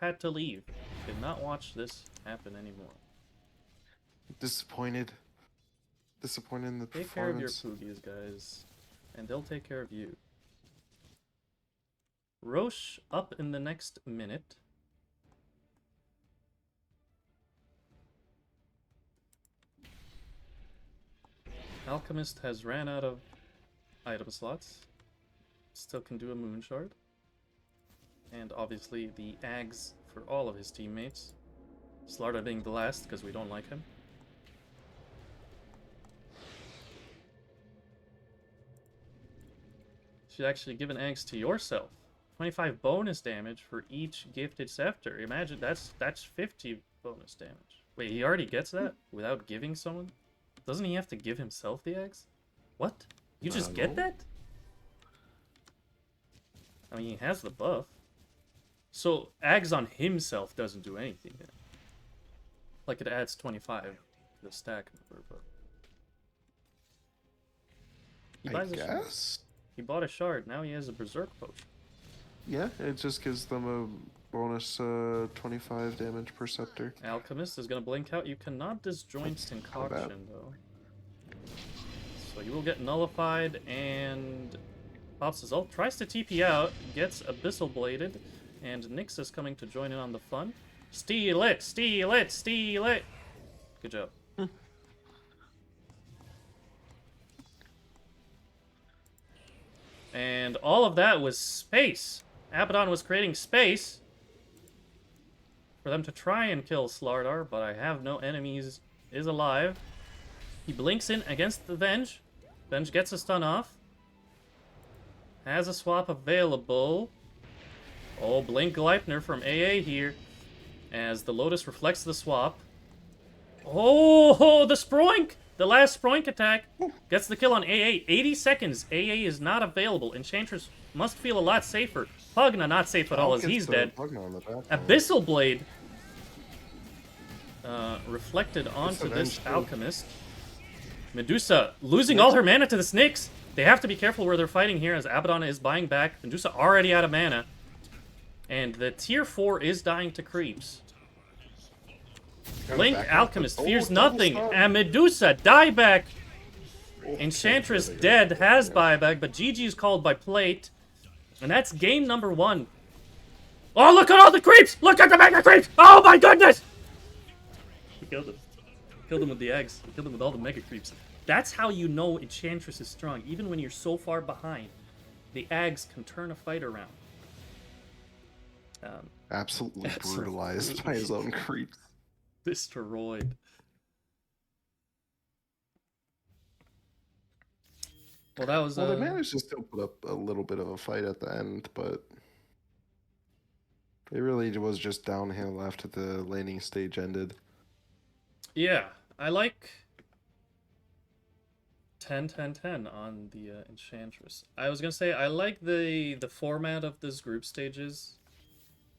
had to leave. Did not watch this happen anymore. Disappointed. Disappointed in the Take care of your performance. Poogies, guys. And they'll take care of you. Roche up in the next minute. Alchemist has ran out of item slots. Still can do a moon shard. And obviously the Ags for all of his teammates. Slardar being the last because we don't like him. Should actually give an Ags to yourself. 25 bonus damage for each gifted scepter. Imagine that's 50 bonus damage. Wait, he already gets that without giving someone? Doesn't he have to give himself the Ags? What? You just get No. that? I mean, he has the buff. So, Ags on himself doesn't do anything then. Like, it adds 25 to the stack number, but... He I buys a shard. guess. He bought a shard. Now he has a berserk potion. Yeah, it just gives them a bonus 25 damage per scepter. Alchemist is gonna blink out. You cannot disjoint That's not bad. concoction though. So you will get nullified, and pops his ult, tries to TP out, gets Abyssal Bladed, and Nyx is coming to join in on the fun. Steal it! Steal it! Steal it! Good job. And all of that was space. Abaddon was creating space for them to try and kill Slardar, but I have no enemies is alive. He blinks in against the Venge. Venge gets a stun off. Has a swap available. Oh, Blink Gleipnir from AA here. As the Lotus reflects the swap. Oh, the Sproink! The last Sproink attack gets the kill on AA. 80 seconds. AA is not available. Enchantress must feel a lot safer. Pugna not safe at all as he's dead. Abyssal Blade reflected onto this Alchemist. Medusa losing all her mana to the Nyx. They have to be careful where they're fighting here as Abaddon is buying back. Medusa already out of mana. And the tier 4 is dying to creeps. Blink Alchemist fears nothing. And Medusa, dieback. Enchantress dead, has buyback, but GG's called by plate. And that's game number 1. Oh, look at all the creeps! Look at the mega creeps! Oh my goodness! We killed him. Killed him with the eggs. We killed him with all the mega creeps. That's how you know Enchantress is strong. Even when you're so far behind, the eggs can turn a fight around. Absolutely brutalized by his own creeps. Destroyed. Well, that was. Well, they managed to still put up a little bit of a fight at the end, but it really was just downhill after the laning stage ended. Yeah, I like 10-10-10 on the Enchantress. I was gonna say I like the format of this group stages,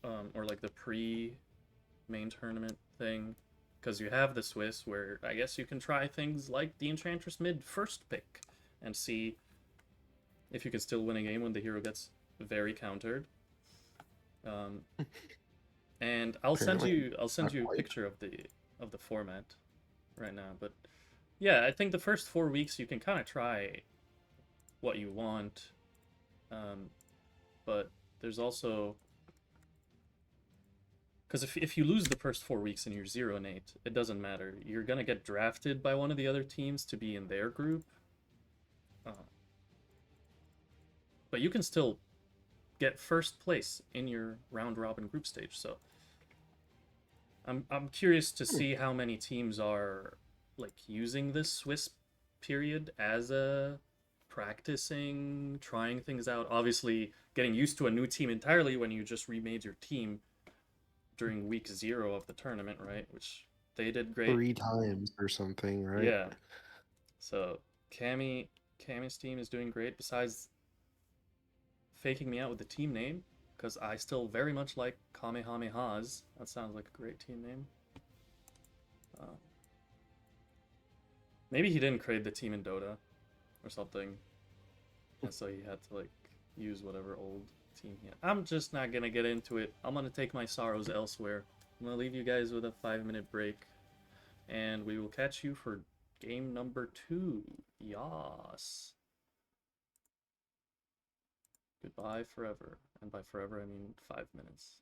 or like the pre-main tournament thing, because you have the Swiss where I guess you can try things like the Enchantress mid first pick and see if you can still win a game when the hero gets very countered. And I'll send you a picture of the format right now, but yeah, I think the first 4 weeks you can kind of try what you want, but there's also, because if you lose the first 4 weeks and you're 0-8, it doesn't matter. You're gonna get drafted by one of the other teams to be in their group, but you can still get first place in your round robin group stage. So I'm curious to see how many teams are like using this Swiss period as a practicing, trying things out. Obviously, getting used to a new team entirely when you just remade your team during week 0 of the tournament, right? Which they did great. 3 times or something, right? Yeah. So Cammy's team is doing great. Besides faking me out with the team name, because I still very much like Kamehamehas. That sounds like a great team name. Maybe he didn't create the team in Dota or something, and so he had to like use whatever old team he had. I'm just not gonna get into it. I'm gonna take my sorrows elsewhere. I'm gonna leave you guys with a 5-minute break, and we will catch you for game number 2. Yas. Goodbye forever. And by forever, I mean 5 minutes.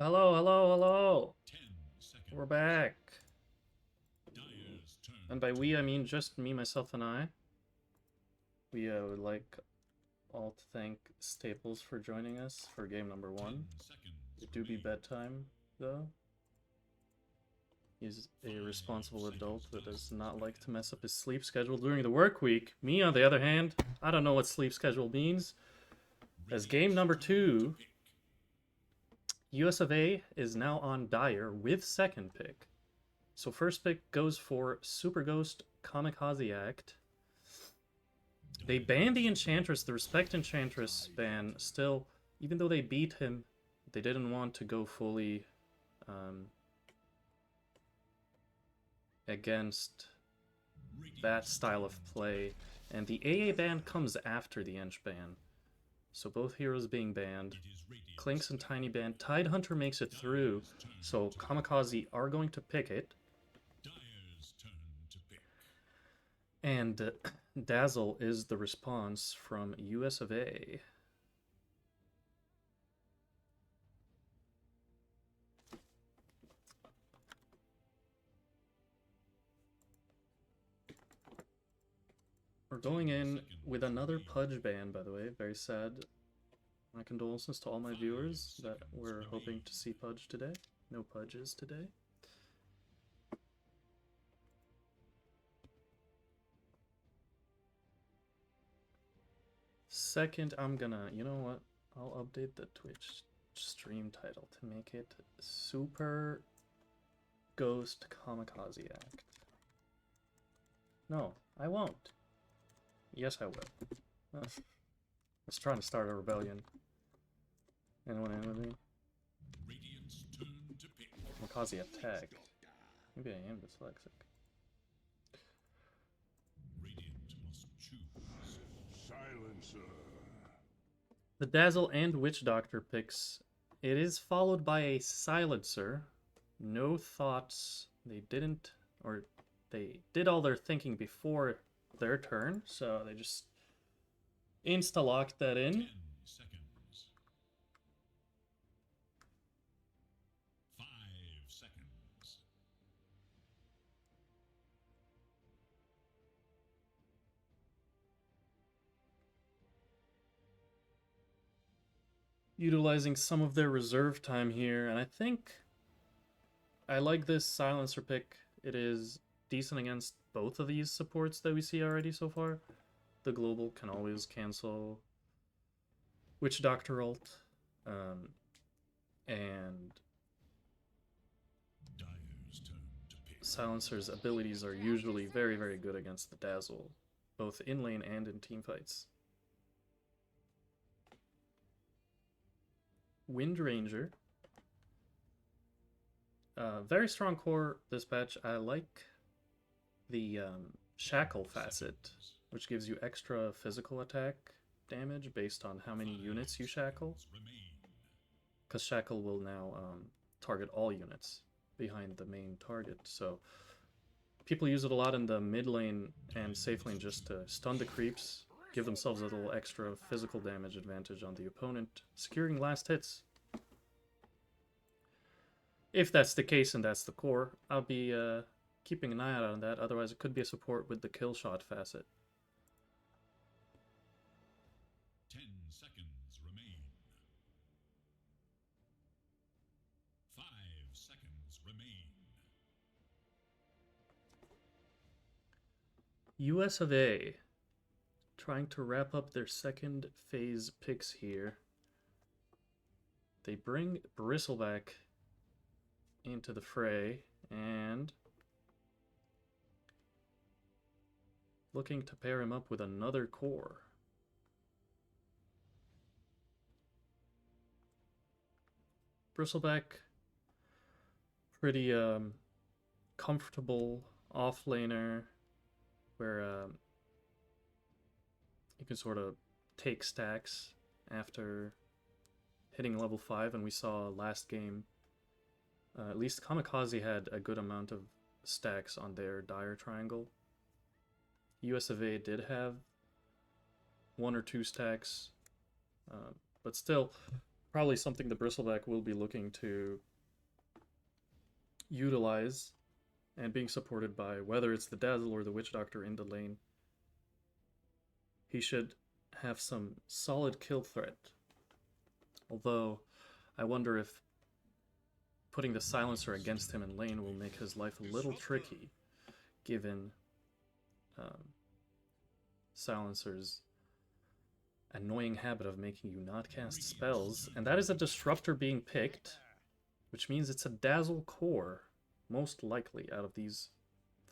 Hello, hello, hello. 10 seconds. We're back. Dyer's turn. And by we, I mean just me, myself, and I. We would like all to thank Staples for joining us for game number 1. 10 seconds. It do be bedtime, though. He's a responsible adult that does not like to mess up his sleep schedule during the work week. Me, on the other hand, I don't know what sleep schedule means. As game number 2, US of A is now on Dyer with second pick. So first pick goes for Super Ghost Kamikaze Act. They banned the Enchantress, the Respect Enchantress ban. Still, even though they beat him, they didn't want to go fully against that style of play. And the AA ban comes after the Ench ban. So both heroes being banned. Clinks and Tiny banned. Tidehunter makes it through, so Kamikaze are going to pick it. Dyer's turn to pick. And Dazzle is the response from US of A. We're going in with another Pudge ban, by the way. Very sad. My condolences to all my viewers that were hoping to see Pudge today. No Pudges today. Second, I'm gonna, you know what? I'll update the Twitch stream title to make it Super Ghost Kamikaze Act. No, I won't. Yes, I will. I was trying to start a rebellion. Anyone in with me? Radiant's turn to pick. Kamikaze attack. Maybe I am dyslexic. Radiant must choose. Silencer. The Dazzle and Witch Doctor picks. It is followed by a Silencer. No thoughts. They didn't, or they did all their thinking before their turn, so they just insta-locked that in. 10 seconds. 5 seconds. Utilizing some of their reserve time here, and I think I like this Silencer pick. It is decent against both of these supports that we see already so far. The global can always cancel Witch Doctor ult, and Dyer's turn to pick. Silencer's abilities are usually very, very good against the Dazzle, both in lane and in team fights. Wind Ranger. Very strong core this patch. I like the Shackle facet, which gives you extra physical attack damage based on how many units you shackle. Because Shackle will now target all units behind the main target. So people use it a lot in the mid lane and safe lane just to stun the creeps, give themselves a little extra physical damage advantage on the opponent, securing last hits. If that's the case and that's the core, I'll be keeping an eye out on that. Otherwise, it could be a support with the kill shot facet. 10 seconds remain. 5 seconds remain. US of A trying to wrap up their second phase picks here. They bring Bristleback into the fray and looking to pair him up with another core. Bristleback, pretty comfortable offlaner where you can sort of take stacks after hitting level 5, and we saw last game at least Kamikaze had a good amount of stacks on their Dire Triangle. US of A did have 1 or 2 stacks, but still, probably something the Bristleback will be looking to utilize and being supported by, whether it's the Dazzle or the Witch Doctor in the lane. He should have some solid kill threat. Although, I wonder if putting the Silencer against him in lane will make his life a little tricky, given Silencer's annoying habit of making you not cast spells. And that is a Disruptor being picked, which means it's a Dazzle core, most likely, out of these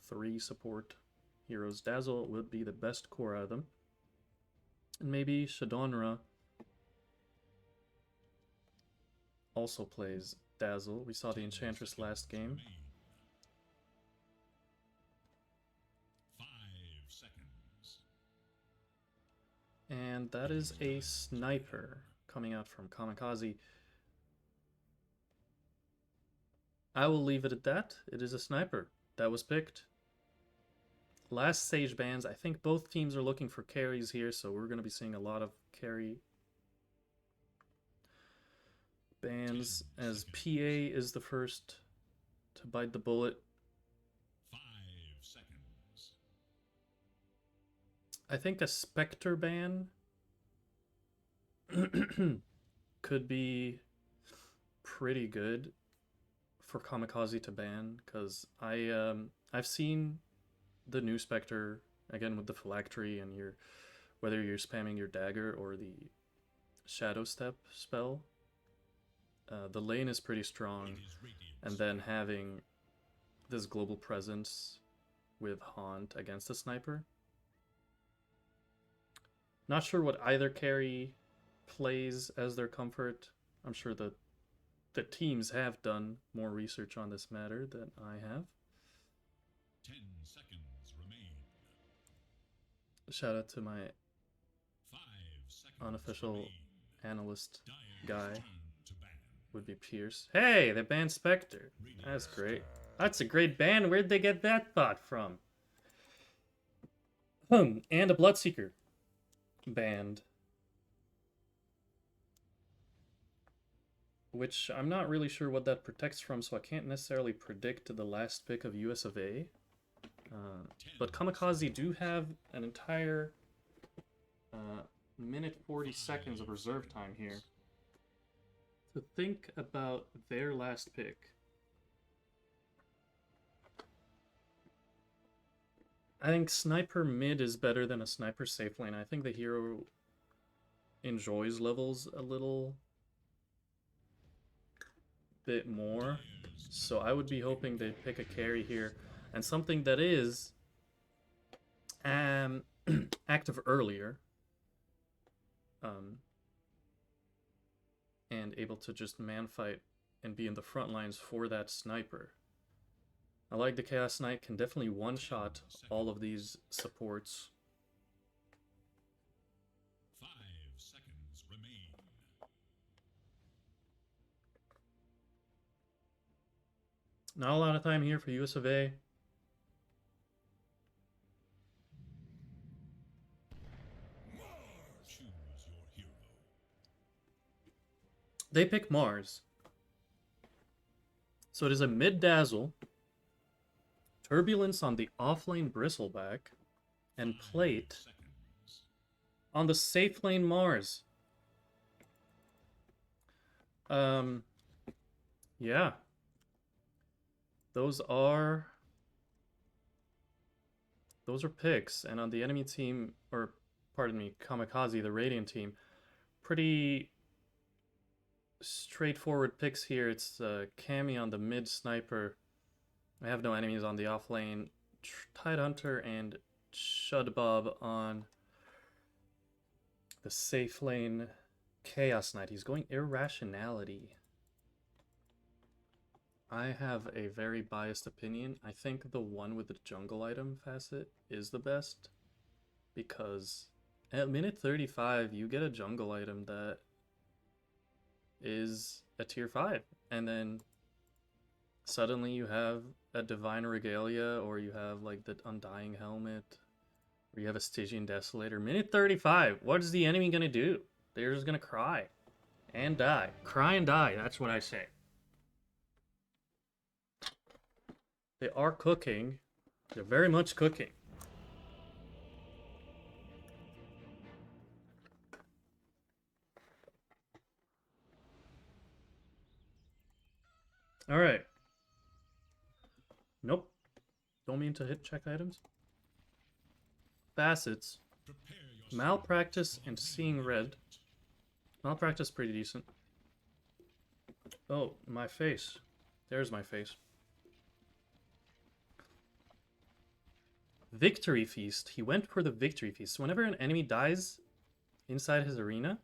3 support heroes. Dazzle would be the best core out of them. And maybe Shadonra also plays Dazzle. We saw the Enchantress last game. 5 seconds. And that is a Sniper coming out from Kamikaze. I will leave it at that. It is a Sniper that was picked. Last Sage bans, I think both teams are looking for carries here, so we're going to be seeing a lot of carry bans, as PA is the first to bite the bullet. 5 seconds. I think a Spectre ban could be pretty good for Kamikaze to ban, because I've seen the new Spectre, again with the Phylactery, and whether you're spamming your dagger or the Shadow Step spell, the lane is pretty strong, It is radiant. and then having this global presence with Haunt against the Sniper. Not sure what either carry plays as their comfort. I'm sure that the teams have done more research on this matter than I have. 10 seconds remain. Shout out to my 5 seconds unofficial remain. analyst Dire's guy, turn to ban. would be Pierce. Hey, they banned Spectre. That's great. That's a great ban. Where'd they get that bot from? And a Bloodseeker banned. Which I'm not really sure what that protects from, so I can't necessarily predict the last pick of US of A. But Kamikaze do have an entire minute 40 seconds of reserve time here to think about their last pick. I think Sniper mid is better than a Sniper safe lane. I think the hero enjoys levels a little bit more, so I would be hoping they pick a carry here, and something that is active earlier, and able to just man fight and be in the front lines for that Sniper. I like the Chaos Knight, can definitely one-shot all of these supports. 5 seconds remain. Not a lot of time here for US of A. Choose your hero. They pick Mars. So it is a mid-dazzle, Turbulence on the offlane Bristleback, and 5 Plate seconds. on the safe lane Mars. Yeah. Those are picks, and on the enemy team, or pardon me, Kamikaze, the Radiant team, pretty straightforward picks here. It's Cammy on the mid Sniper. I have no enemies on the offlane. Tidehunter and Shudbob on the safe lane Chaos Knight. He's going Irrationality. I have a very biased opinion. I think the one with the jungle item facet is the best, because at minute 35 you get a jungle item that is a tier 5, and then suddenly you have a Divine Regalia, or you have like the Undying Helmet, or you have a Stygian Desolator. Minute 35, what is the enemy gonna do? They're just gonna cry. And die. Cry and die, that's what I say. They are cooking. They're very much cooking. Alright. Nope. Don't mean to hit check items. Facets. Prepare yourself Malpractice for and the seeing red. Malpractice pretty decent. Oh, my face. There's my face. Victory Feast. He went for the Victory Feast. So whenever an enemy dies inside his arena,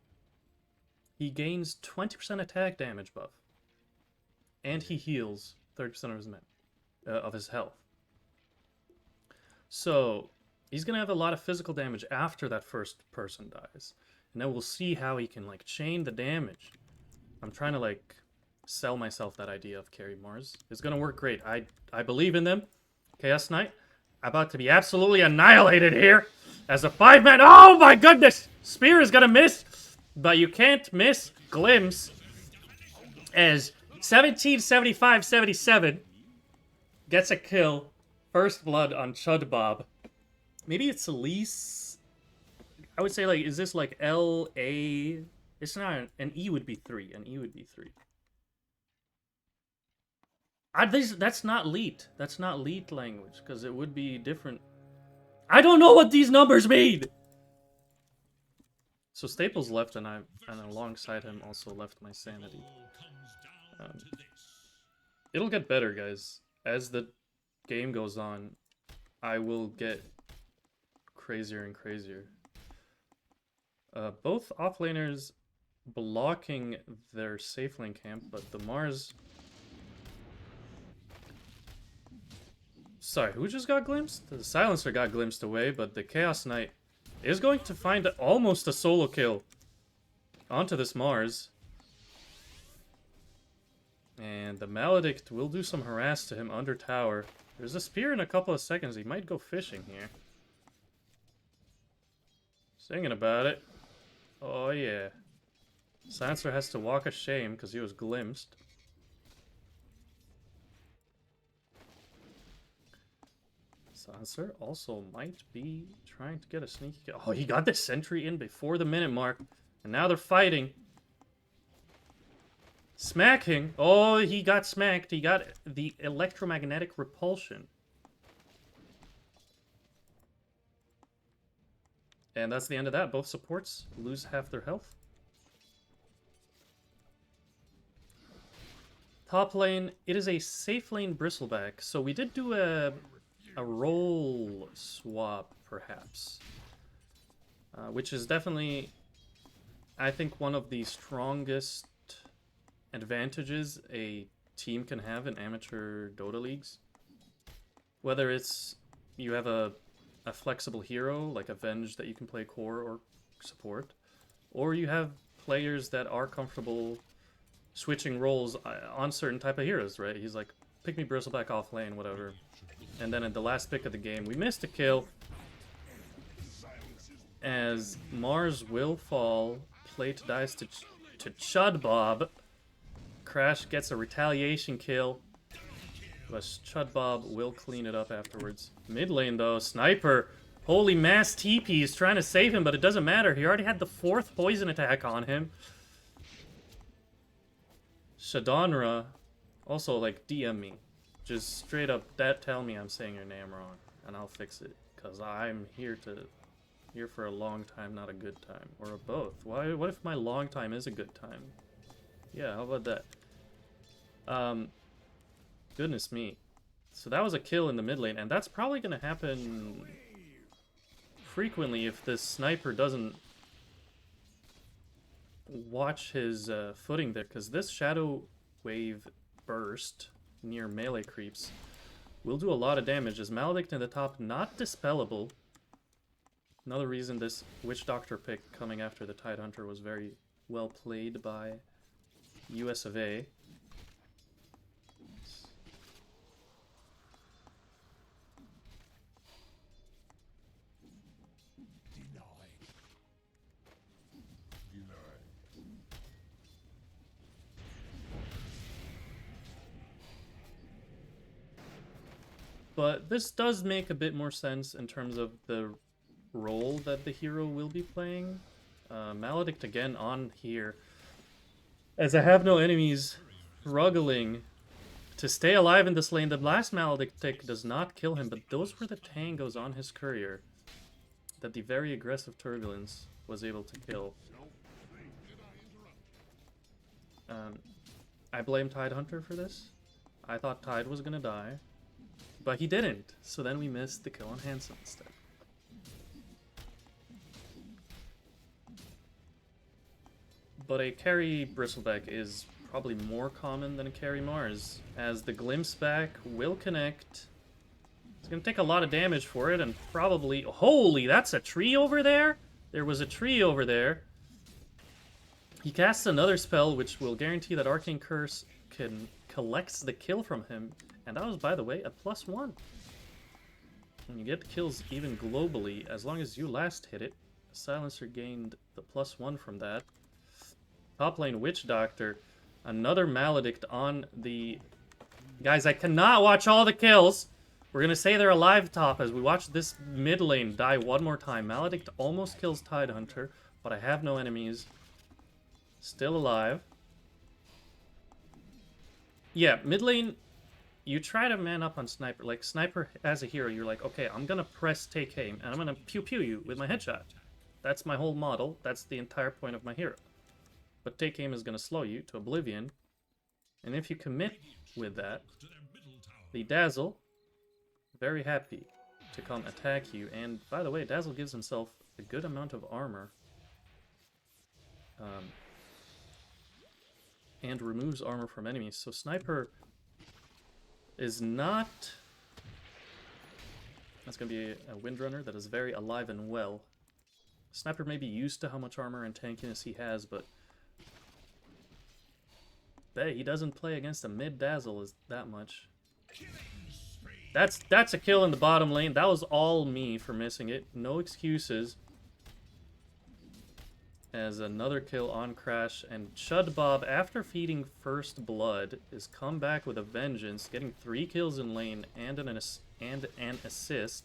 he gains 20% attack damage buff. And he heals 30% of his of his health. So he's gonna have a lot of physical damage after that first person dies. And then we'll see how he can like chain the damage. I'm trying to like sell myself that idea of carry Mars. It's gonna work great. I believe in them. Chaos Knight, about to be absolutely annihilated here as a 5-man. Oh my goodness! Spear is gonna miss, but you can't miss Glimpse as 1775-77 gets a kill. First blood on Chudbob. Maybe it's Elise. I would say like, is this like L-A? It's not, an E would be 3. An E would be 3. That's not Leet. That's not Leet language, because it would be different. I don't know what these numbers mean! So Staples left, and alongside him also left my sanity. It'll get better, guys. As the game goes on, I will get crazier and crazier. Both offlaners blocking their safe lane camp, but the Mars... Sorry, who just got glimpsed? The Silencer got glimpsed away, but the Chaos Knight is going to find almost a solo kill onto this Mars. And the Maledict will do some harass to him under tower. There's a spear in a couple of seconds. He might go fishing here. Singing about it. Oh yeah. Silencer has to walk of shame because he was glimpsed. Silencer also might be trying to get a sneaky kill. Oh, he got the sentry in before the minute mark. And now they're fighting. Smacking. Oh, he got smacked. He got the electromagnetic repulsion. And that's the end of that. Both supports lose half their health. Top lane, it is a safe lane bristleback. So we did do a role swap, perhaps. Which is definitely, I think, one of the strongest advantages a team can have in amateur Dota leagues. Whether it's you have a flexible hero like Avenge that you can play core or support, or you have players that are comfortable switching roles on certain type of heroes, right? He's like, pick me Bristleback off lane, whatever. And then at the last pick of the game, we missed a kill. As Mars will fall, Plate dies to Chudbob. Crash gets a retaliation kill. But Chudbob will clean it up afterwards. Mid lane though, Sniper. Holy mass TP is trying to save him, but it doesn't matter. He already had the 4th poison attack on him. Shadonra, also like DM me. Just straight up tell me I'm saying your name wrong, and I'll fix it. Cause I'm here for a long time, not a good time. Or a both. What if my long time is a good time? Yeah, how about that? Goodness me. So that was a kill in the mid lane, and that's probably gonna happen frequently if this sniper doesn't watch his footing there, because this Shadow Wave burst near melee creeps will do a lot of damage. As Maledict in the top, not dispellable. Another reason this Witch Doctor pick coming after the Tidehunter was very well played by US of A. but this does make a bit more sense in terms of the role that the hero will be playing. Maledict again on here. As I have no enemies, struggling to stay alive in this lane. The last Maledict tick does not kill him, but those were the tangos on his courier that the very aggressive Turbulence was able to kill. I blame Tidehunter for this. I thought Tide was gonna die, but he didn't, so then we missed the kill on Handsome instead. But a carry Bristleback is probably more common than a carry Mars, as the Glimpse back will connect. It's gonna take a lot of damage for it, and probably... Holy, that's a tree over there? There was a tree over there. He casts another spell, which will guarantee that Arcane Curse collects the kill from him. And that was, by the way, a +1. When you get kills even globally, as long as you last hit it, Silencer gained the +1 from that. Top lane Witch Doctor. Another Maledict on the... Guys, I cannot watch all the kills. We're going to say they're alive top as we watch this mid lane die one more time. Maledict almost kills Tidehunter, but I have no enemies. Still alive. Yeah, mid lane, you try to man up on Sniper. Like, Sniper as a hero, you're like, okay, I'm going to press take aim, and I'm going to pew-pew you with my headshot. That's my whole model. That's the entire point of my hero. But take aim is going to slow you to oblivion. And if you commit with that, the Dazzle, very happy to come attack you. And by the way, Dazzle gives himself a good amount of armor. And removes armor from enemies. So Sniper is not... That's going to be a Windrunner that is very alive and well. Sniper may be used to how much armor and tankiness he has, but... Hey, he doesn't play against a mid-Dazzle that much. That's a kill in the bottom lane. That was all me for missing it. No excuses. As another kill on Crash, and Chudbob, after feeding First Blood, is come back with a vengeance, getting 3 kills in lane and an assist.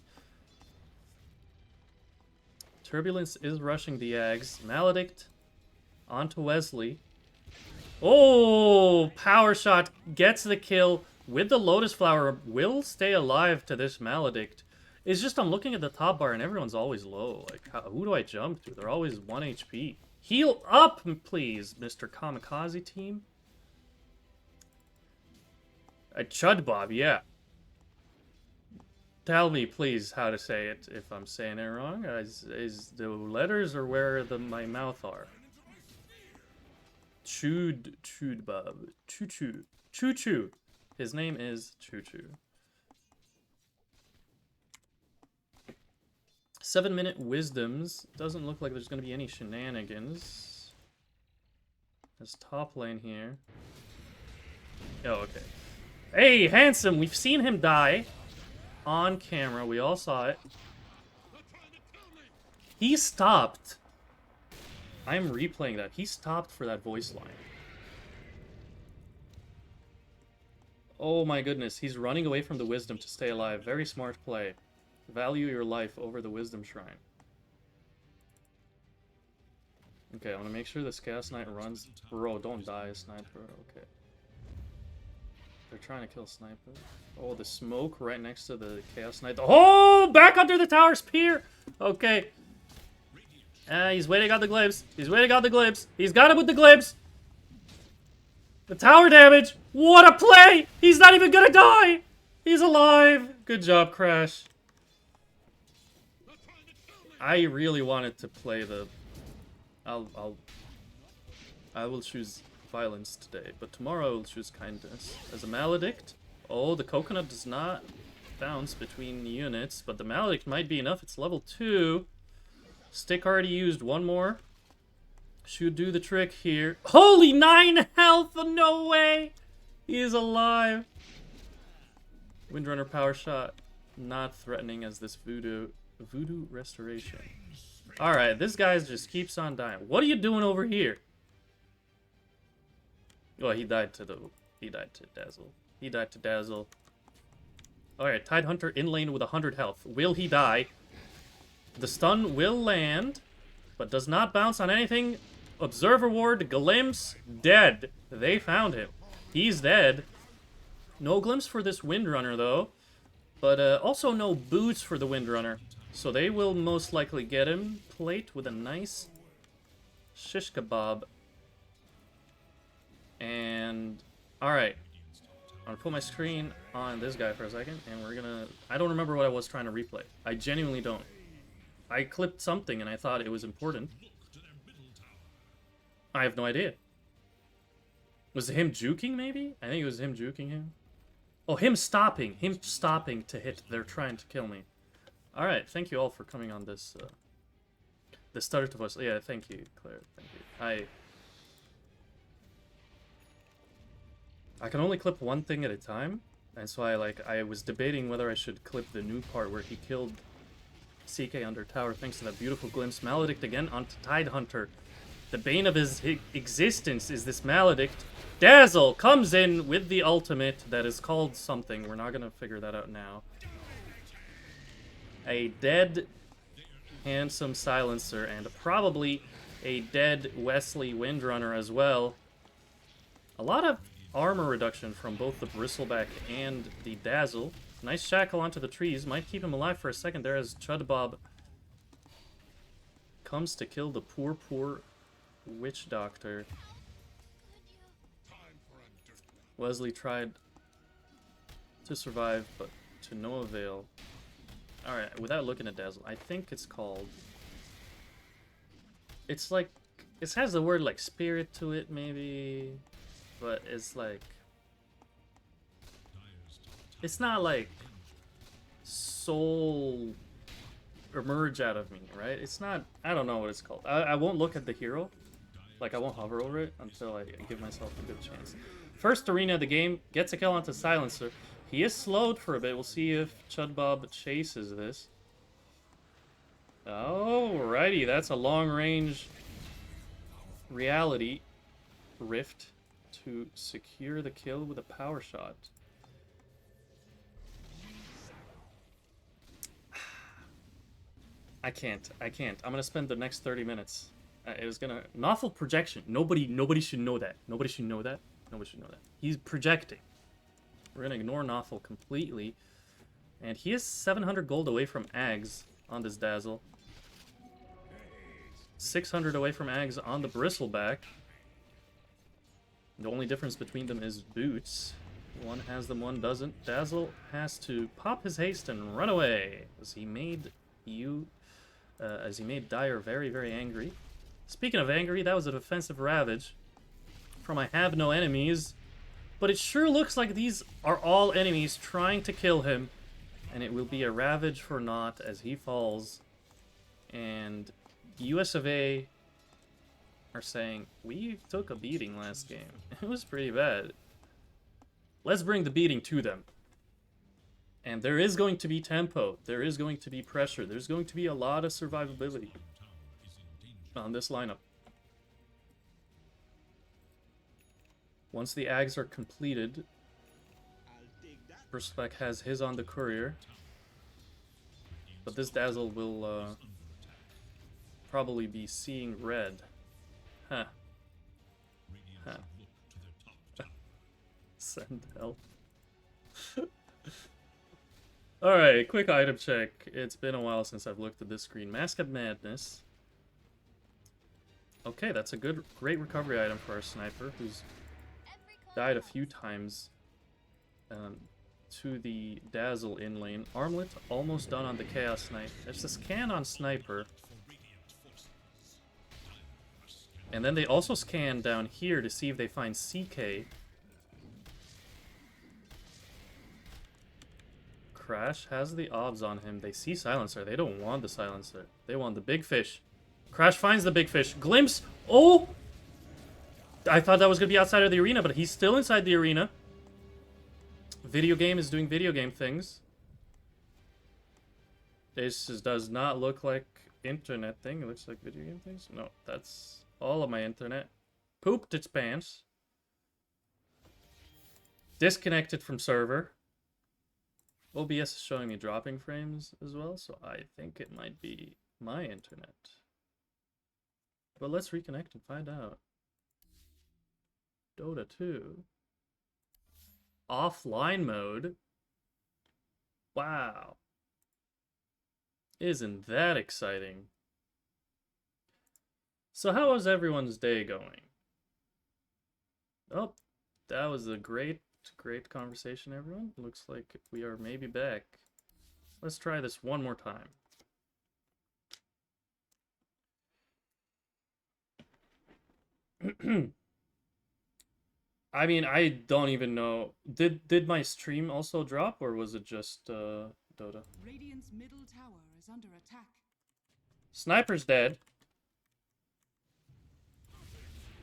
Turbulence is rushing the Ags. Maledict onto Wesley. Oh, Power Shot gets the kill with the Lotus Flower. Will stay alive to this Maledict. It's just I'm looking at the top bar and everyone's always low. Like, who do I jump to? They're always 1 HP. Heal up, please, Mr. Kamikaze team. A Chudbob, yeah. Tell me, please, how to say it if I'm saying it wrong. Is the letters or where my mouth are? Chudbob. Choo-choo. Choo-choo. His name is Choo-choo. 7-minute wisdoms. Doesn't look like there's going to be any shenanigans. There's top lane here. Oh, okay. Hey, Handsome! We've seen him die on camera. We all saw it. He stopped. I'm replaying that. He stopped for that voice line. Oh my goodness. He's running away from the wisdom to stay alive. Very smart play. Value your life over the Wisdom Shrine. Okay, I want to make sure this Chaos Knight runs. Bro, don't die, Sniper. Okay. They're trying to kill Sniper. Oh, the smoke right next to the Chaos Knight. Oh, back under the tower spear! Okay. He's waiting on the glibs. He's waiting on the glibs. He's got him with the glibs. The tower damage. What a play! He's not even gonna die! He's alive! Good job, Crash. I really wanted to play the... I will choose violence today, but tomorrow I will choose kindness. As a Maledict, oh, the coconut does not bounce between units, but the Maledict might be enough. It's level 2. Stick already used. One more. Should do the trick here. Holy 9 health! No way! He is alive. Windrunner Power Shot. Not threatening as this Voodoo Restoration. Alright, this guy just keeps on dying. What are you doing over here? Well, he died to Dazzle. He died to Dazzle. Alright, Tide Hunter in lane with 100 health. Will he die? The stun will land, but does not bounce on anything. Observer Ward, Glimpse, dead. They found him. He's dead. No Glimpse for this Windrunner, though. But also no boots for the Windrunner. So they will most likely get him. Plate with a nice shish kebab. And... alright. I'm gonna put my screen on this guy for a second, and we're gonna... I don't remember what I was trying to replay. I genuinely don't. I clipped something and I thought it was important. I have no idea. Was it him juking, maybe? I think it was him juking him. Oh, him stopping. Him stopping to hit. They're trying to kill me. Alright, thank you all for coming on this, the start of us. Yeah, thank you, Claire. Thank you. I can only clip one thing at a time, and so I was debating whether I should clip the new part where he killed CK under tower thanks to that beautiful glimpse. Maledict again onto Tide Hunter. The bane of his existence is this Maledict. Dazzle comes in with the ultimate that is called something. We're not gonna figure that out now. A dead handsome Silencer and probably a dead Wesley Windrunner as well. A lot of armor reduction from both the Bristleback and the Dazzle. Nice shackle onto the trees. Might keep him alive for a second there as Chudbob comes to kill the poor, poor Witch Doctor. Wesley tried to survive, but to no avail. Alright, without looking at Dazzle, I think it's called... it's like... it has the word like spirit to it, maybe... but it's like... it's not like... soul... emerge out of me, right? It's not... I don't know what it's called. I won't look at the hero. Like, I won't hover over it until I give myself a good chance. First arena of the game, gets a kill onto Silencer. He is slowed for a bit. We'll see if Chudbob chases this. Alrighty, that's a long-range reality rift to secure the kill with a power shot. I can't. I'm gonna spend the next 30 minutes. It was gonna... Nawful projection. Nobody should know that. Nobody should know that. He's projecting. We're gonna ignore Nawful completely. And he is 700 gold away from Ags on this Dazzle. 600 away from Ags on the Bristleback. The only difference between them is boots. One has them, one doesn't. Dazzle has to pop his haste and run away, as he made Dire very, very angry. Speaking of angry, that was a defensive Ravage from I have no enemies. But it sure looks like these are all enemies trying to kill him. And it will be a Ravage for naught as he falls. And US of A are saying, we took a beating last game. It was pretty bad. Let's bring the beating to them. And there is going to be tempo. There is going to be pressure. There's going to be a lot of survivability on this lineup. Once the Ags are completed, Bristleback has his on the courier. But this Dazzle will probably be seeing red. Huh. Send help. Alright, quick item check. It's been a while since I've looked at this screen. Mask of Madness. Okay, that's a great recovery item for our sniper, who's died a few times to the Dazzle in lane. Armlet almost done on the Chaos Knight. There's a scan on Sniper. And then they also scan down here to see if they find CK. Crash has the obs on him. They see Silencer. They don't want the Silencer. They want the big fish. Crash finds the big fish. Glimpse. Oh! I thought that was going to be outside of the arena, but he's still inside the arena. Video game is doing video game things. This does not look like internet thing. It looks like video game things. No, that's all of my internet. Pooped its pants. Disconnected from server. OBS is showing me dropping frames as well, so I think it might be my internet. But let's reconnect and find out. Dota 2. Offline mode. Wow. Isn't that exciting? So how was everyone's day going? Oh, that was a great conversation, everyone. Looks like we are maybe back. Let's try this one more time. I mean, I don't even know. Did my stream also drop, or was it just Dota? Radiant's middle tower is under attack. Sniper's dead.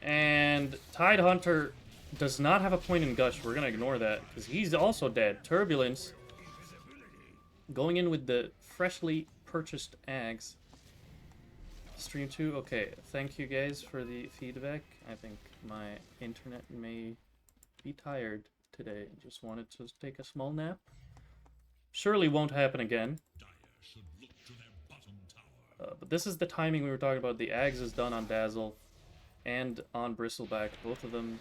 And Tidehunter does not have a point in Gush. We're gonna ignore that, because he's also dead. Turbulence. Going in with the freshly purchased Ags. Stream 2, okay. Thank you guys for the feedback. I think my internet may be tired today. Just wanted to take a small nap. Surely won't happen again. Dire should look to their bottom tower. But this is the timing we were talking about. The Ags is done on Dazzle and on Bristleback. Both of them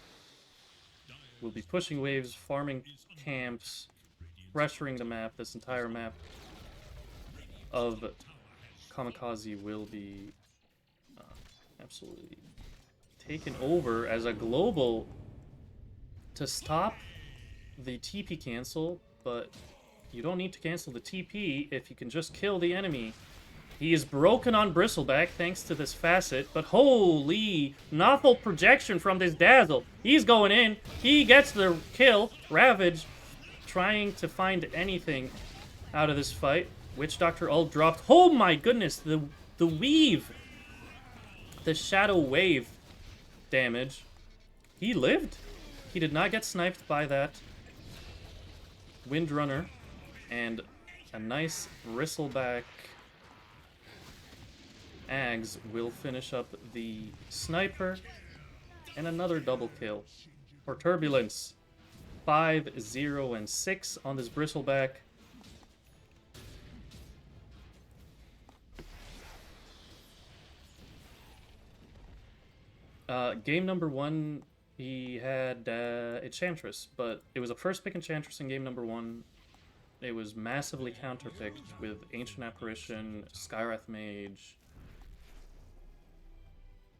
will be pushing waves, farming camps, pressuring the map. This entire map of Kamikaze will be absolutely taken over as a global to stop the TP cancel, but you don't need to cancel the TP if you can just kill the enemy. He is broken on Bristleback thanks to this facet, but holy, novel projection from this Dazzle. He's going in, he gets the kill. Ravage trying to find anything out of this fight. Witch Doctor ult dropped. Oh my goodness, the weave. The shadow wave damage. He lived. He did not get sniped by that Windrunner. And a nice bristleback Ags will finish up the sniper. And another double kill for Turbulence. 5, 0, and 6 on this bristleback. Game number 1, he had Enchantress, but it was a first pick Enchantress in game number 1. It was massively counterpicked with Ancient Apparition, Skywrath Mage,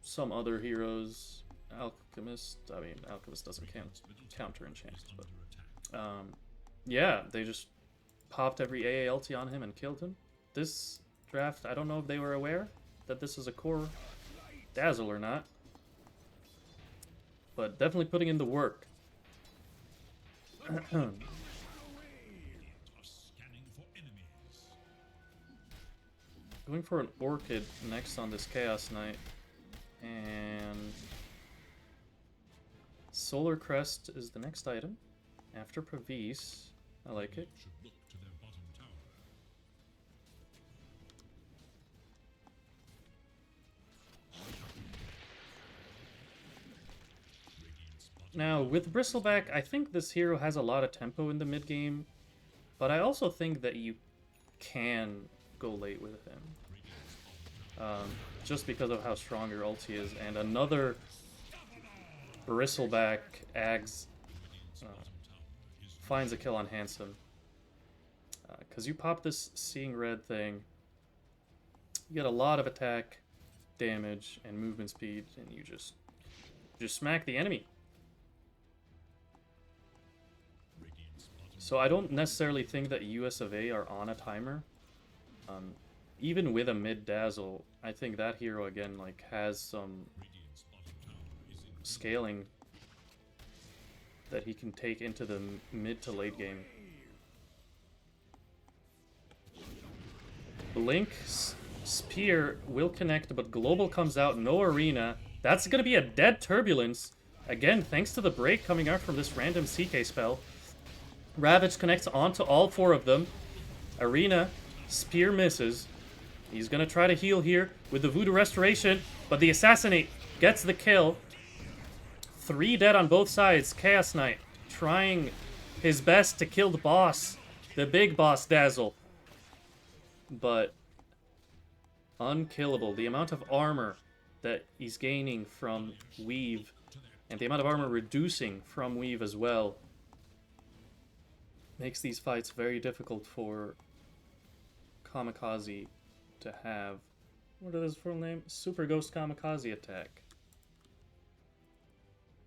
some other heroes, Alchemist. I mean, Alchemist doesn't counter enchant, but yeah, they just popped every AALT on him and killed him. This draft, I don't know if they were aware that this is a core Dazzle or not. But definitely putting in the work. Are scanning for enemies. Going for an Orchid next on this Chaos Knight. And Solar Crest is the next item. After Pravis. I like it. Should look to their bottom tower. Radiant's bottom Now, with Bristleback, I think this hero has a lot of tempo in the mid game. But I also think that you can go late with him. Just because of how strong your ulti is. And another Bristleback Ags finds a kill on Handsome. Because you pop this Seeing Red thing, you get a lot of attack, damage, and movement speed, and you just smack the enemy. Radiant's bottom So I don't necessarily think that US of A are on a timer. Even with a mid Dazzle, I think that hero again like has some Radiant's bottom tower is in scaling that he can take into the mid to late game. Blink's Spear will connect, but Global comes out, no Arena. That's going to be a dead Turbulence. Again, thanks to the break coming out from this random CK spell. Ravage connects onto all 4 of them. Arena, Spear misses. He's going to try to heal here with the Voodoo Restoration, but the Assassinate gets the kill. 3 dead on both sides. Chaos Knight trying his best to kill the boss. The big boss Dazzle. But unkillable. The amount of armor that he's gaining from Weave, and the amount of armor reducing from Weave as well, makes these fights very difficult for Kamikaze to have. What is his full name? Super Ghost Kamikaze attack.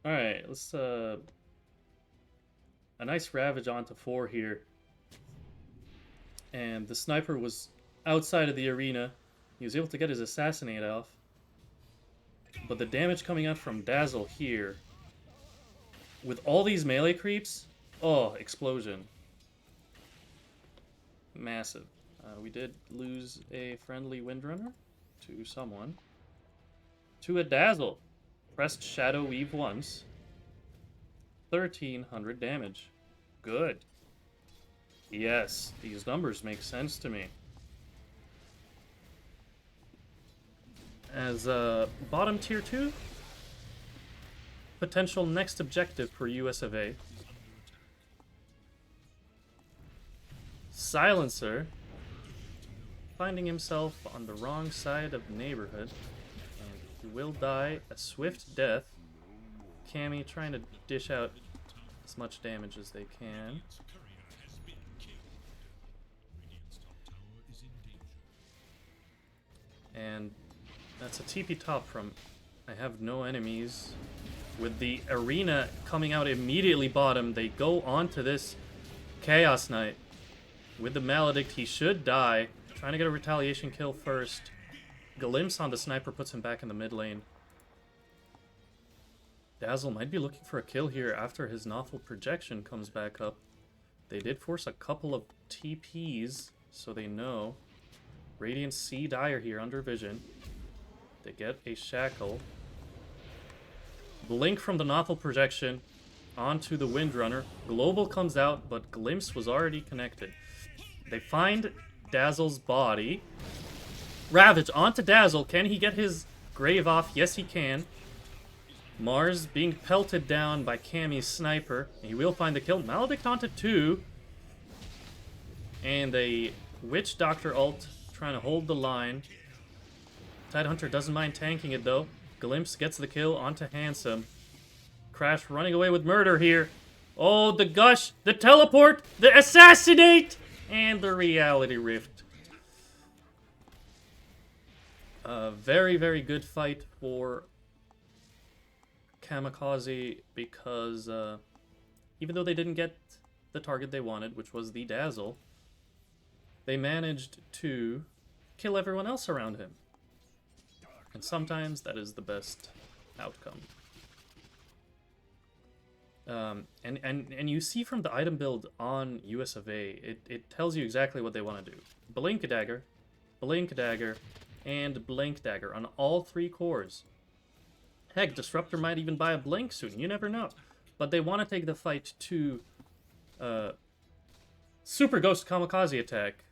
Alright, let's a nice Ravage onto 4 here. And the sniper was outside of the arena. He was able to get his assassinate off. But the damage coming out from Dazzle here, with all these melee creeps, oh, explosion. Massive. We did lose a friendly Windrunner to someone. To a Dazzle. Pressed Shadow Weave once. 1,300 damage. Good. Yes, these numbers make sense to me. As bottom tier 2, potential next objective for US of A. Silencer finding himself on the wrong side of the neighborhood, and he will die a swift death. Cammy trying to dish out as much damage as they can. And that's a TP top from I have no enemies. With the arena coming out immediately bottom, they go on to this Chaos Knight. With the Maledict, he should die. Trying to get a retaliation kill first. Glimpse on the sniper puts him back in the mid lane. Dazzle might be looking for a kill here after his Novel Projection comes back up. They did force a couple of TPs, so they know. Radiant see Dire here under vision. They get a Shackle. Blink from the Novel Projection onto the Windrunner. Global comes out, but Glimpse was already connected. They find Dazzle's body. Ravage onto Dazzle. Can he get his Grave off? Yes, he can. Mars being pelted down by Cammy's sniper. He will find the kill. Maledict onto 2. And a Witch Doctor ult trying to hold the line. Tidehunter doesn't mind tanking it though. Glimpse gets the kill onto Handsome. Crash running away with murder here. Oh, the gush, the teleport, the assassinate, and the reality rift. A very, very good fight for Kamikaze because even though they didn't get the target they wanted, which was the Dazzle, they managed to kill everyone else around him. And sometimes that is the best outcome. And you see from the item build on US of A, it tells you exactly what they want to do. Blink Dagger, and Blink Dagger on all 3 cores. Heck, Disruptor might even buy a Blink soon, you never know. But they want to take the fight to Super Ghost Kamikaze attack.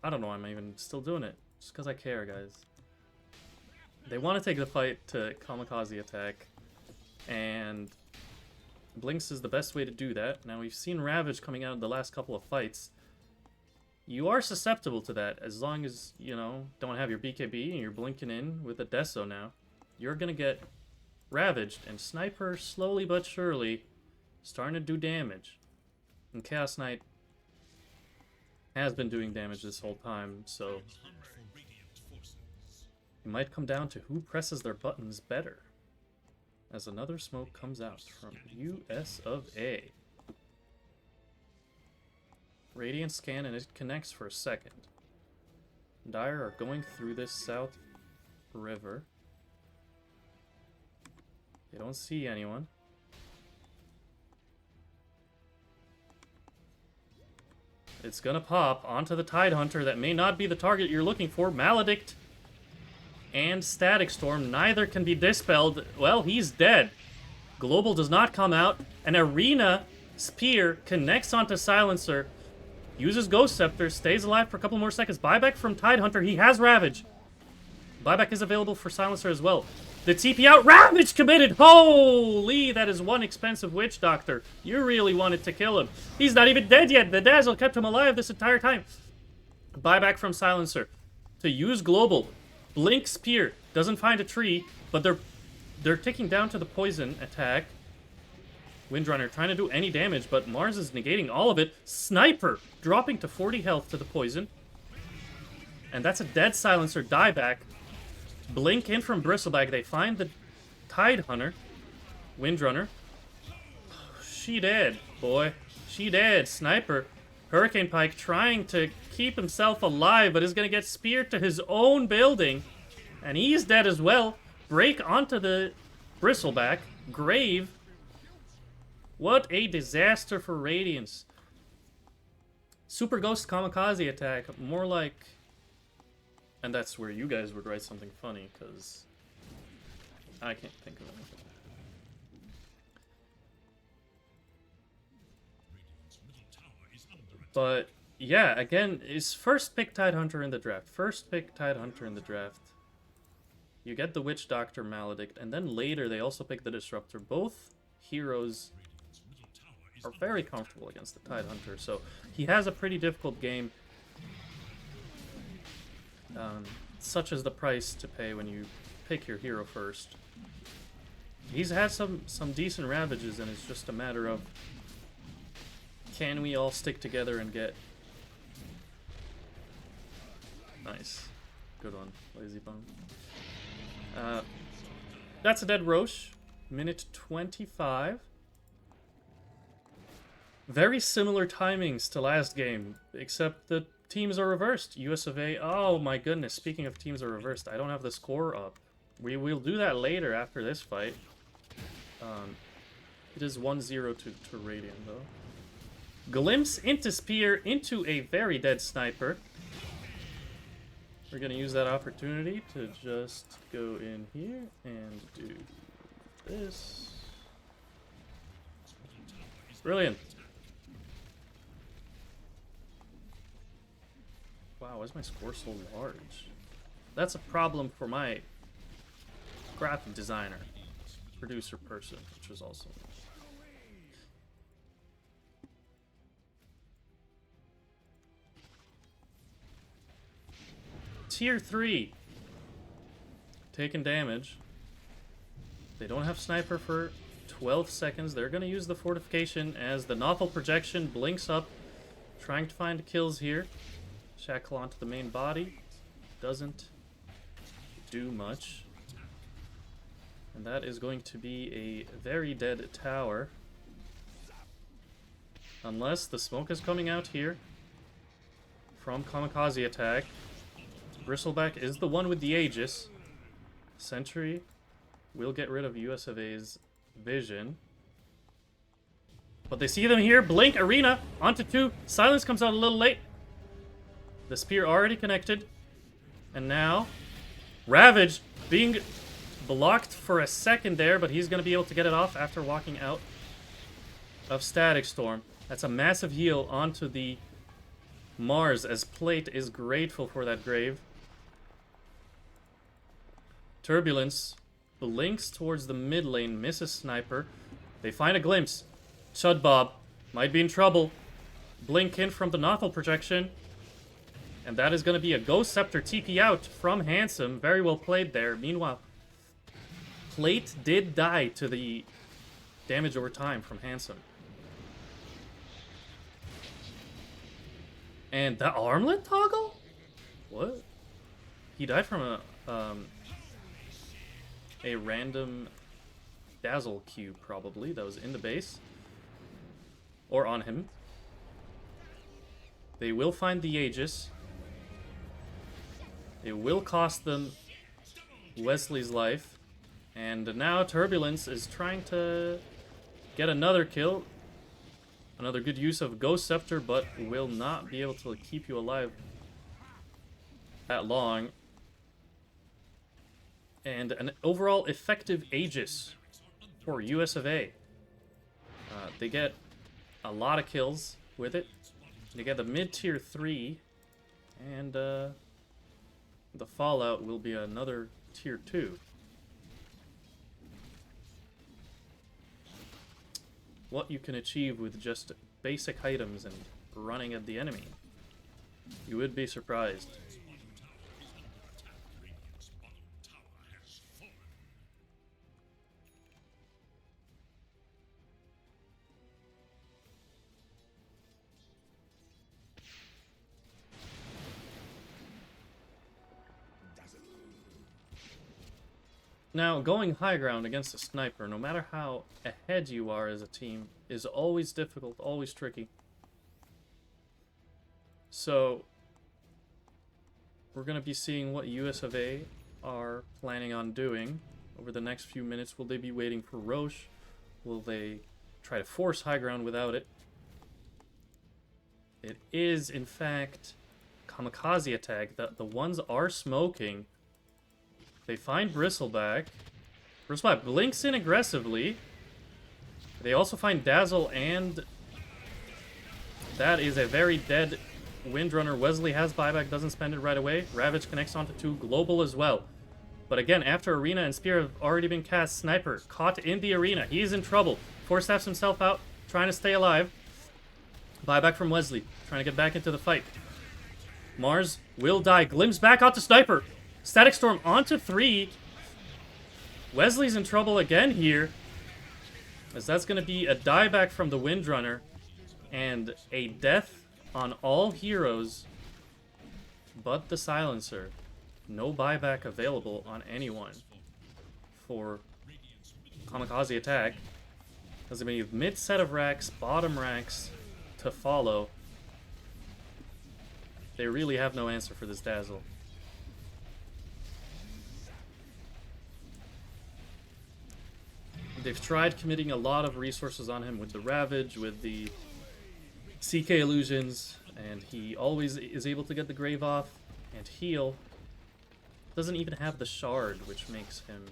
I don't know why I'm even still doing it. Just because I care, guys. They want to take the fight to Kamikaze attack. And Blinks is the best way to do that. Now, we've seen Ravage coming out in the last couple of fights. You are susceptible to that as long as, you know, don't have your BKB and you're blinking in with a Deso now. You're going to get Ravaged, and Sniper, slowly but surely, starting to do damage. And Chaos Knight has been doing damage this whole time, so it might come down to who presses their buttons better. As another smoke comes out from US of A. Radiant scan and it connects for a second. Dire are going through this south river. They don't see anyone. It's gonna pop onto the Tidehunter. That may not be the target you're looking for. Maledict and Static Storm, neither can be dispelled. Well, he's dead. Global does not come out. An Arena Spear connects onto Silencer. Uses Ghost Scepter, stays alive for a couple more seconds. Buyback from Tidehunter. He has Ravage. Buyback is available for Silencer as well. The TP out. Ravage committed. Holy, that is one expensive Witch Doctor. You really wanted to kill him. He's not even dead yet. The Dazzle kept him alive this entire time. Buyback from Silencer. To use Global. Blink Spear. Doesn't find a tree, but they're ticking down to the poison attack. Windrunner trying to do any damage, but Mars is negating all of it. Sniper dropping to 40 health to the poison. And that's a dead Silencer dieback. Blink in from Bristleback. They find the Tide Hunter. Windrunner. She dead, boy. She dead. Sniper. Hurricane Pike trying to keep himself alive, but is going to get speared to his own building. And he's dead as well. Break onto the Bristleback. Grave. What a disaster for Radiance. Super Ghost Kamikaze attack. More like... And that's where you guys would write something funny, because I can't think of anything. But, yeah, again, is first pick Tide Hunter in the draft. First pick Tide Hunter in the draft. You get the Witch Doctor Maledict, and then later they also pick the Disruptor. Both heroes are very comfortable against the Tide Hunter, so he has a pretty difficult game. Such as the price to pay when you pick your hero first. He's had some decent ravages, and it's just a matter of, can we all stick together and get... Nice. Good one, Lazy Bone. That's a dead Roche. Minute 25. Very similar timings to last game, except the teams are reversed. US of A. Oh my goodness, speaking of teams are reversed, I don't have the score up. We will do that later after this fight. It is 1-0 to Radiant, though. Glimpse into Spear into a very dead Sniper. We're going to use that opportunity to just go in here and do this. Brilliant. Wow, why is my score so large? That's a problem for my graphic designer, producer person, which is also... Tier 3. Taking damage. They don't have Sniper for 12 seconds. They're going to use the Fortification as the Novel Projection blinks up. Trying to find kills here. Shackle onto the main body. Doesn't do much. And that is going to be a very dead tower. Unless the smoke is coming out here from Kamikaze attack. Bristleback is the one with the Aegis. Sentry will get rid of US of A's vision. But they see them here. Blink, Arena, onto 2. Silence comes out a little late. The spear already connected. And now, Ravage being blocked for a second there, but he's going to be able to get it off after walking out of Static Storm. That's a massive heal onto the Mars, as Plate is grateful for that grave. Turbulence blinks towards the mid lane, misses Sniper. They find a glimpse. Chud Bob might be in trouble. Blink in from the Nothel projection. And that is going to be a Ghost Scepter TP out from Handsome. Very well played there. Meanwhile, Plate did die to the damage over time from Handsome. And the armlet toggle? What? He died from a random Dazzle cube, probably, that was in the base. Or on him. They will find the Aegis. It will cost them Wesley's life. And now Turbulence is trying to get another kill. Another good use of Ghost Scepter, but will not be able to keep you alive that long. And an overall effective Aegis for US of A. They get a lot of kills with it. They get the mid-tier 3, and the Fallout will be another tier 2. what you can achieve with just basic items and running at the enemy. You would be surprised. Radiant's bottom tower has fallen. Now, going high ground against a sniper, no matter how ahead you are as a team, is always difficult, always tricky. So, we're going to be seeing what US of A are planning on doing over the next few minutes. Will they be waiting for Roche? Will they try to force high ground without it? It is, in fact, Kamikaze attack. The ones are smoking. They find Bristleback. Bristleback blinks in aggressively. They also find Dazzle, and that is a very dead Windrunner. Wesley has buyback, doesn't spend it right away. Ravage connects onto 2, Global as well. But again, after Arena and Spear have already been cast, Sniper caught in the arena. He's in trouble. Force-staffs himself out, trying to stay alive. Buyback from Wesley, trying to get back into the fight. Mars will die. Glimpse back onto Sniper. Static Storm onto 3. Wesley's in trouble again here, as that's going to be a dieback from the Windrunner and a death on all heroes but the Silencer. No buyback available on anyone for Kamikaze attack. There's going to be mid set of racks, bottom racks to follow. They really have no answer for this Dazzle. They've tried committing a lot of resources on him with the Ravage, with the CK Illusions, and he always is able to get the Grave off and heal. Doesn't even have the Shard, which makes him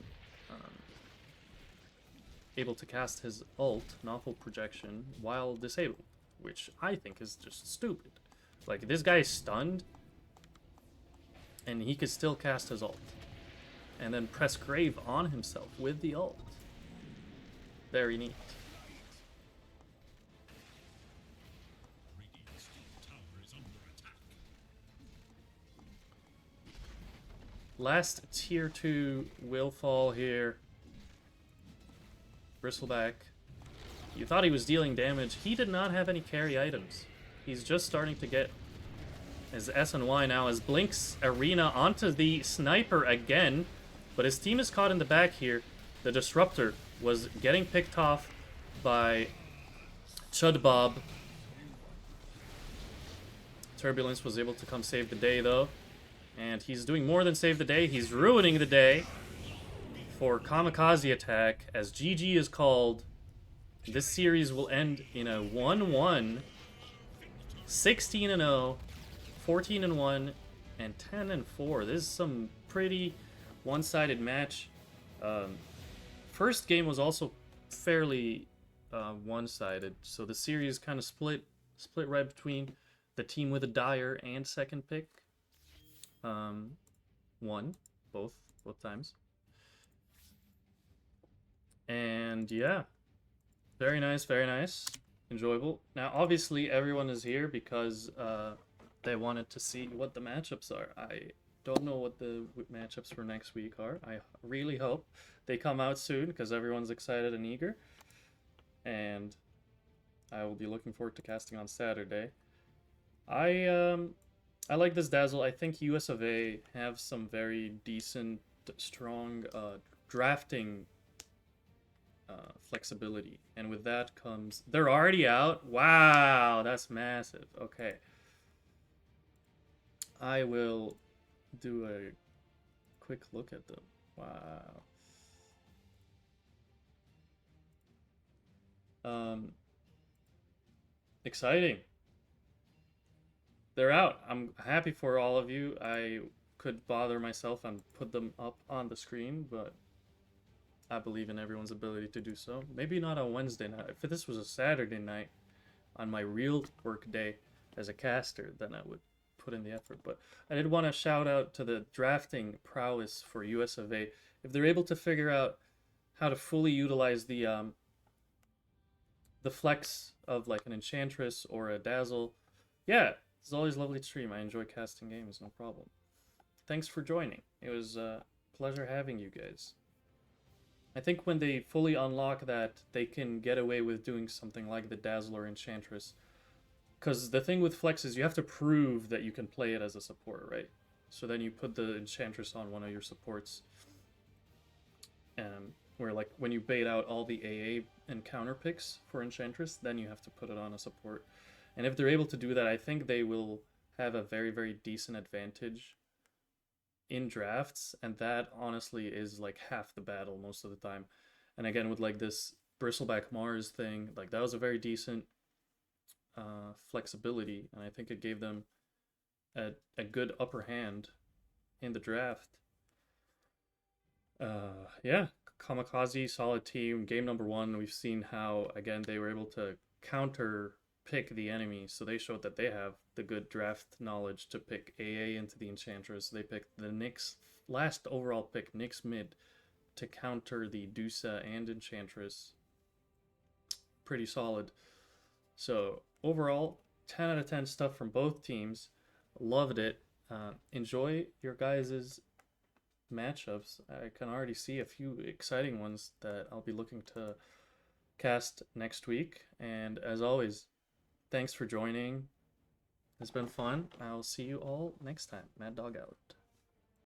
able to cast his ult, Novel Projection, while disabled, which I think is just stupid. Like, this guy is stunned, and he could still cast his ult, and then press Grave on himself with the ult. Very neat. Radiant's tower is under attack. Last tier 2 will fall here. Bristleback. You thought he was dealing damage. He did not have any carry items. He's just starting to get his S and Y now as Blinks Arena onto the Sniper again. But his team is caught in the back here. The Disruptor was getting picked off by Chud Bob. Turbulence was able to come save the day though. And he's doing more than save the day. He's ruining the day for Kamikaze attack as GG is called. This series will end in a 1-1, 16-0, 14-1, and 10-4. This is some pretty one-sided match. First game was also fairly one-sided, so the series kind of split right between the team with a Dire and second pick. Won both times. And yeah, very nice, enjoyable. Now, obviously, everyone is here because they wanted to see what the matchups are. I don't know what the matchups for next week are. I really hope they come out soon because everyone's excited and eager. And I will be looking forward to casting on Saturday. I like this Dazzle. I think US of A have some very decent, strong drafting flexibility, and with that comes they're already out. Wow, that's massive. Okay, I will do a quick look at them. Wow. Exciting. They're out. I'm happy for all of you. I could bother myself and put them up on the screen, but I believe in everyone's ability to do so. Maybe not on Wednesday night. If this was a Saturday night on my real work day as a caster, then I would put in the effort. But I did want to shout out to the drafting prowess for US of A. If they're able to figure out how to fully utilize the the flex of like an Enchantress or a Dazzle. Yeah, it's always lovely to stream. I enjoy casting games, no problem. Thanks for joining. It was a pleasure having you guys. I think when they fully unlock that, they can get away with doing something like the Dazzle or Enchantress. Because the thing with Flex is you have to prove that you can play it as a support, right? So then you put the Enchantress on one of your supports. Where like when you bait out all the AA and counter picks for Enchantress, then you have to put it on a support. And if they're able to do that, I think they will have a very, very decent advantage in drafts, and that honestly is like half the battle most of the time. And again, with like this Bristleback Mars thing, like that was a very decent flexibility, and I think it gave them a good upper hand in the draft. Yeah, Kamikaze, solid team. Game number one, we've seen how again they were able to counter pick the enemy, so they showed that they have the good draft knowledge to pick AA into the Enchantress. They picked the Nyx last overall pick, Nyx mid, to counter the Dusa and Enchantress. Pretty solid. So overall, 10 out of 10 stuff from both teams. Loved it. Enjoy your guys' matchups. I can already see a few exciting ones that I'll be looking to cast next week. And as always, thanks for joining. It's been fun. I'll see you all next time. Mad Dog out.